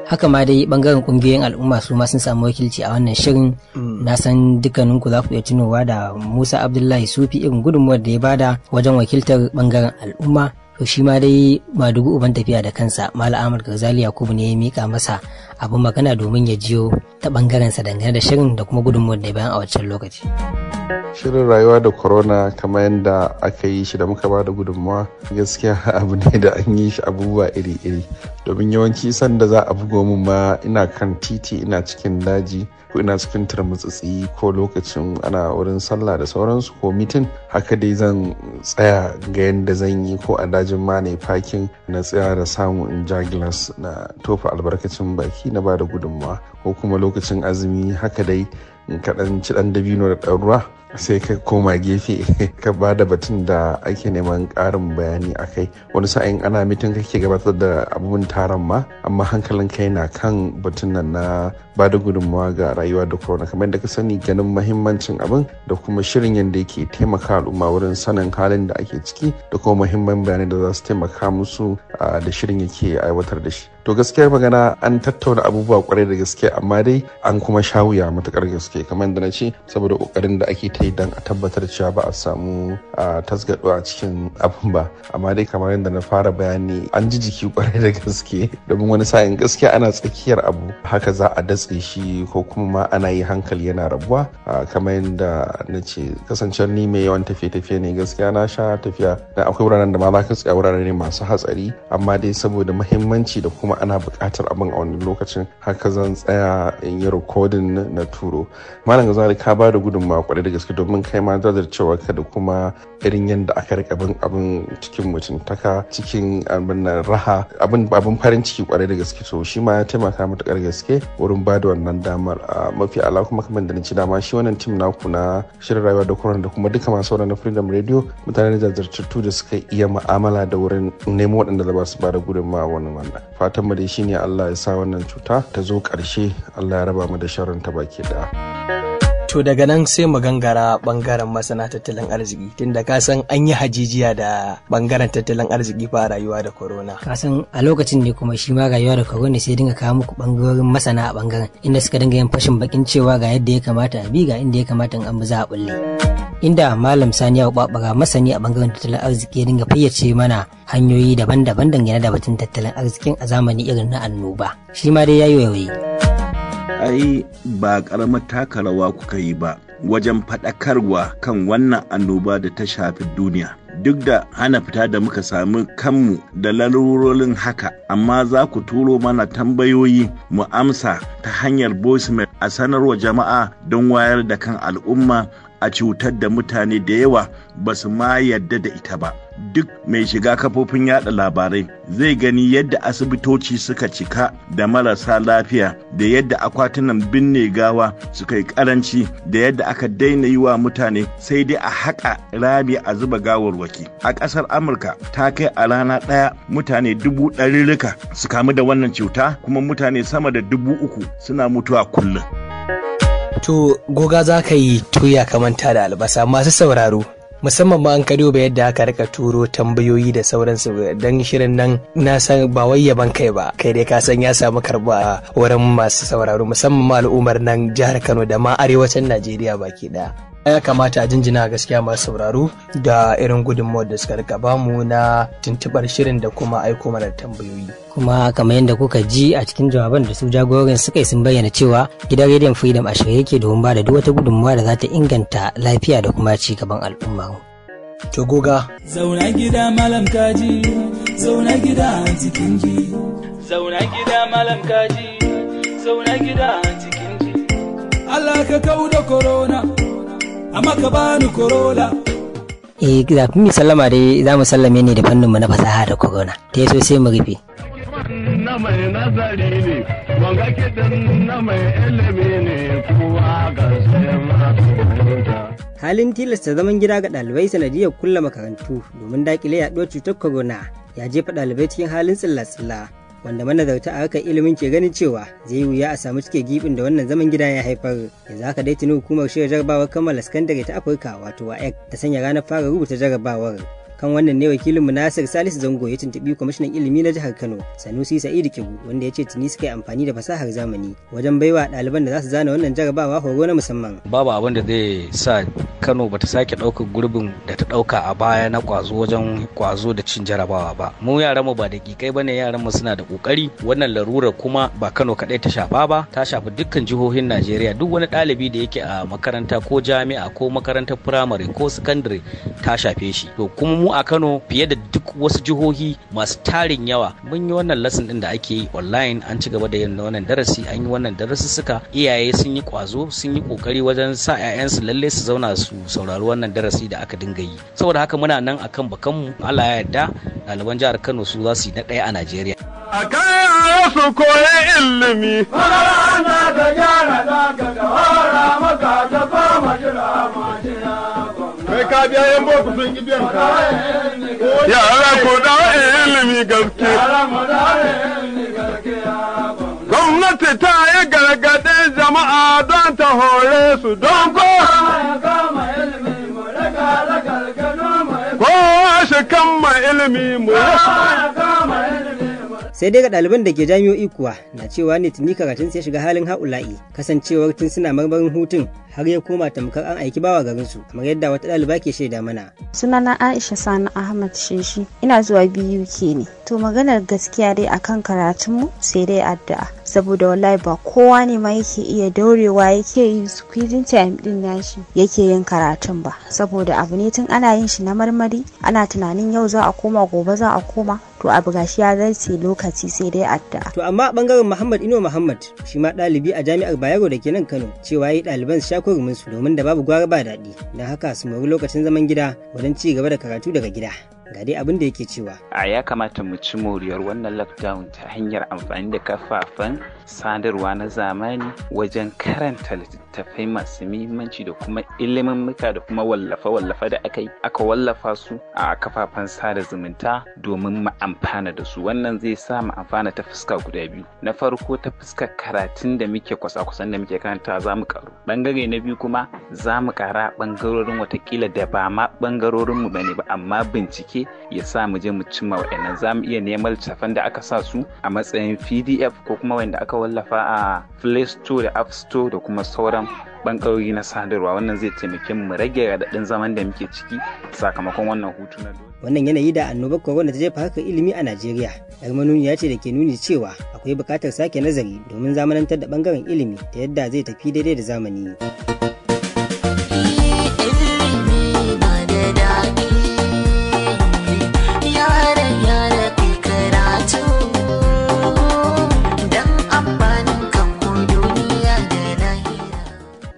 Haka ma dai bangaren kungiyoyin al'umma su ma sun samu wakilci a wannan shirin. Na san dukkaninku za ku iya tunowa da Musa Abdullahi Sufi irin gudunmuwar da ya bada wajen wakiltar bangaren al'umma. To shi ma dai Madugu uban tafiya da kansa Malam Ahmad Garzali Yakubu ne ya mika masa abin magana domin ya jiyo ta bangaren sa dangane da shirin da kuma gudunmuwar da bayan a wancan lokaci. Shirin rayuwa da corona kamar yadda aka yi shi da muka ba da gudunmawa, gaskiya abu ne da an yi shi abubuwa iri-iri, domin yawanci sanda za a bugo min ma ina kan titi, ina cikin daji, ko ina cikin turmutsitsi, ko lokacin ana wurin sallah da sauransu ko mitin, haka dai zan tsaya ga yadda zan yi, ko a dajin ma ne fakin na tsaya da samu in ja gilas na tofa albarkacin baki na ba da gudunmawa, ko kuma lokacin azumi haka dai in kaɗan ci ɗan dabino da ɗan ruwa sai ka koma gefe ka ba da batun da ake neman ƙarin bayani a kai. Wani sa'in ana mitin kake gabatar da abubuwan taron ma, amma hankalin kai na kan batun nan na ba da gudunmawa ga rayuwa da corona. Kamar yadda ka sani, ganin mahimmancin abin da kuma shirin yadda yake taimaka al'umma wurin sanin halin da ake ciki, da kuma muhimman bayanai da za su taimaka musu da shirin yake aiwatar da shi. To gaskiyar magana an tattauna abubuwa kwarai da gaske, amma dai an kuma sha wuya matukar gaske, kamar yadda na ce, saboda kokarin da ake ta yi don a tabbatar cewa ba a samu tasgado a cikin abin ba. Amma dai kamar yadda na fara bayani, an ji jiki kwarai da gaske, domin wani sa'in gaskiya ana tsakiyar abu haka za a datse shi, ko kuma ma ana yi hankali yana rabuwa. Kamar yadda na ce, kasancewar ni mai yawan tafiye-tafiye ne, gaskiya na sha tafiya, dan akwai wuraren da ma za ka tsaya wurare ne masu hatsari, amma dai saboda muhimmanci da kuma ana buƙatar abin a wannan lokacin, haka zan tsaya in yi recording na turo. Malam Ghazali ka ba da gudunmawa kwarai da gaske domin kai ma jajircewa ka da kuma irin yadda aka rika bin abin cikin mutuntaka, cikin abin raha, abin farin ciki kwarai da gaske. To shi ma ya taimaka matuƙar gaske wurin ba da wannan damar. Mafi ala kuma kamar da na ci dama shi wannan tim naku na shirin rayuwa da corona da kuma duka masu na Freedom Radio mutane da jajirtattu da suka iya mu'amala da wurin nemo waɗanda za su ba da gudunmawa wannan. Fatan mu dai shine Allah ya sa wannan cuta ta zo ƙarshe, Allah ya raba mu da sharrin ta baki ɗaya. To daga nan sai mu gangara bangaren masana tattalin arziki, tunda ka san an yi hajijiya da bangaren tattalin arziki fa rayuwa da corona. Ka san a lokacin ne kuma shi ma rayuwa da corona sai dinga kawo muku bangarorin masana a bangaren inda suka dinga yin fashin bakin cewa ga yadda ya kamata a bi, ga inda ya kamata in an bi za a bulle. Inda Malam Sani ya babara masani a bangaren tattalin arziki ya dinga fayyace mana hanyoyi daban-daban dangane da batun tattalin arzikin a zamani irin na annoba. Shi ma dai yayi wayoyi. Ai ba ƙaramar taka rawa kuka yi ba wajen faɗakarwa kan wannan annoba da ta shafi duniya. Duk da hana fita da muka sami kanmu da lalurorin haka, amma za ku turo mana tambayoyi mu amsa ta hanyar voicemail a sanarwa jama'a don wayar da kan al'umma a cutar da mutane da yawa ba su ma yadda da ita ba. Duk mai shiga kafofin yada labarai zai gani yadda asibitoci suka cika da marasa lafiya, da yadda akwatunan binne gawa suka yi karanci, da yadda aka daina yi wa mutane sai dai a haƙa rami a zuba gawarwaki. A ƙasar Amurka ta kai a rana ɗaya mutane 100,000 su kamu da wannan cuta, kuma mutane sama da 3,000 suna mutuwa kullum. To goga za ka yi tuya kamanta da albasa masu sauraro. Musamman ma an ka duba yadda aka rika turo tambayoyi da sauransu don shirin nan na san ba wai yaban kai ba, kai dai ka san ya samu karba a wurin masu sauraro, musamman ma al'ummar nan jihar Kano da ma arewacin Najeriya baki daya. Ya kamata a jinjina gaskiya masu sauraro da irin gudunmawar da suka rika bamu na tuntubar shirin da kuma aiko mana tambayoyi. Kuma kamar yadda kuka ji a cikin jawaban da su jagoran suka yi, sun bayyana cewa gidan rediyon Freedom a shirye yake domin ba da duk wata gudunmawa da za ta inganta lafiya da kuma ci gaban al'umma. To goga. Zauna gida malam kaji, zauna gida a cikin ji. Zauna gida malam kaji, zauna gida a cikin ji. Allah ka kauda corona, amma ka bani corona. Kafin mu sallama dai za mu sallame ne da fanninmu na fasaha da corona. Ta yaso sai mu rufe. Na mai nazari ne, wanga kiɗin na mai ilimi ne, kowa ga halin tilasta zaman gida ga ɗalibai sanadiyar kulla makarantu domin daƙile yaɗuwar cutar corona ya jefa ɗalibai cikin halin tsilla-tsilla, wanda manazarta a harkar ilimin ke ganin cewa zai wuya a samu cike gibin da wannan zaman gida ya haifar. Yanzu haka dai tuni hukumar shirya jarabawar kammala sakandare ta Afirka wato WAEC ta sanya ranar fara rubuta jarabawar. Kan wannan ne wakilinmu Nasir Salisu Zango ya tuntuɓi kwamishinan ilimi na jihar Kano Sanusi Sa'idu Kibu, wanda ya ce tuni suka yi amfani da fasahar zamani wajen baiwa ɗaliban da za su zana wannan jarabawa horo na musamman. Babu abin da zai sa Kano bata sake ɗaukar gurbin da ta ɗauka a baya na ƙwazo wajen ƙwazo da cin jarabawa ba. Mu yaran mu ba da kikai bane, yaran mu suna da ƙoƙari. Wannan larurar kuma ba Kano kaɗai ta shafa ba, ta shafi dukkan jihohin Najeriya. Duk wani ɗalibi da yake a makaranta ko jami'a ko makarantar firamare ko sakandare ta shafe shi. To kuma mu a Kano fiye da duk wasu jihohi masu tarin yawa mun yi wannan lesson din da ake yi online, an ci gaba da yin wannan darasi, an yi wannan darasussuka, iyaye sun yi kwazo, sun yi kokari wajen sa 'ya'yansu lalle su zauna su saurari wannan darasi da aka dinga yi. Saboda haka muna nan akan bakanmu, Allah ya yarda ɗaliban jihar Kano su za su yi na ɗaya a Najeriya. A kan su koyi ilimi. Rana da gyara da ka gawara maka ta fama jira majina. Kai ka biya yan boko sun ki biyan ka. Yara ko da ilimi gaske. Gwamnati ta yi gargaɗin jama'a don ta hore su don ko. Ko shi kan ilimi mu. Sai dai ga ɗaliban da ke jami'o'i kuwa na cewa ne tuni karatun sai shiga halin haula'i, kasancewar tun suna marmarin hutun har ya koma tamkar an aiki bawa garinsu, kamar yadda wata ɗaliba ke shaida mana. Sunana Aisha Sani Ahmad Sheshi, ina zuwa BUK ne. To maganar gaskiya dai akan karatunmu sai dai addu'a, saboda wallahi ba kowa ne ma yake iya daurewa yake yin squeezing time din nashi yake yin karatun ba, saboda abu ne tun ana yin shi na marmari, ana tunanin yau za a koma gobe za a koma, to abu gashi ya zarce lokaci sai dai addu'a. To amma bangaren Muhammad Ino Muhammad shi ma ɗalibi a jami'ar Bayero da ke nan Kano cewa yi ɗaliban su sha kurumin su domin da babu gwara ba daɗi don haka su mori lokacin zaman gida wajen ci gaba da karatu daga gida. Ga dai abin da yake cewa ya kamata mu ci moriyar wannan lockdown ta hanyar amfani da kafafen sadarwa na zamani wajen karanta littattafai masu muhimmanci da kuma ilimin da kuma wallafe-wallafe da aka wallafa su a kafafen sada zumunta domin mu amfana da su. Wannan zai sa mu amfana ta fuska guda biyu. Na farko ta fuskar karatun da muke kwasa-kwasan da muke karanta za mu karu. Bangare na biyu kuma za mu kara bangarorin watakila da ba ma bangarorin mu bane ba amma bincike ya sa mu je mu cimma waɗannan. Za mu iya neman littattafan da aka sa su a matsayin PDF ko kuma wanda aka wallafa a Play Store da App Store da kuma sauran bangarori na sadarwa. Wannan zai taimake mu rage raɗaɗin zaman da muke ciki sakamakon wannan hutu na dole. Wannan yanayi da annobar corona ta jefa harkar ilimi a Najeriya yar manuniya ce da ke nuni cewa akwai buƙatar sake nazari domin zamanantar da bangaren ilimi ta yadda zai tafi daidai da zamani.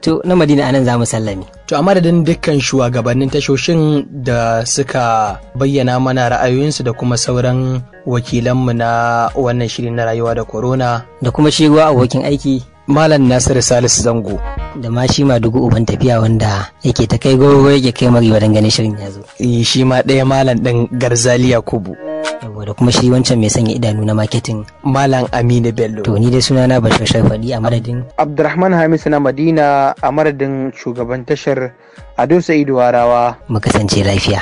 To na Madina anan za mu sallame. To a madadin dukkan shugabannin tashoshin da suka bayyana mana ra'ayoyinsu da kuma sauran wakilanmu na wannan shirin na rayuwa da corona da kuma shi ruwa abokin aiki Malam Nasiru Salisu Zango da ma shi ma dugu uban tafiya wanda yake ta kai goro yake kai mari wadan ganin shirin ya zo. Shi ma ɗaya malam ɗin Garzali Yakubu. Yawwa da kuma shi wancan mai sanya idanu na marketing Malam Aminu Bello. To ni dai sunana Bashir Sharfadi a madadin Abdurrahman Hamisu na Madina a madadin shugaban tashar Ado Sa'idu Warawa. Mu kasance lafiya.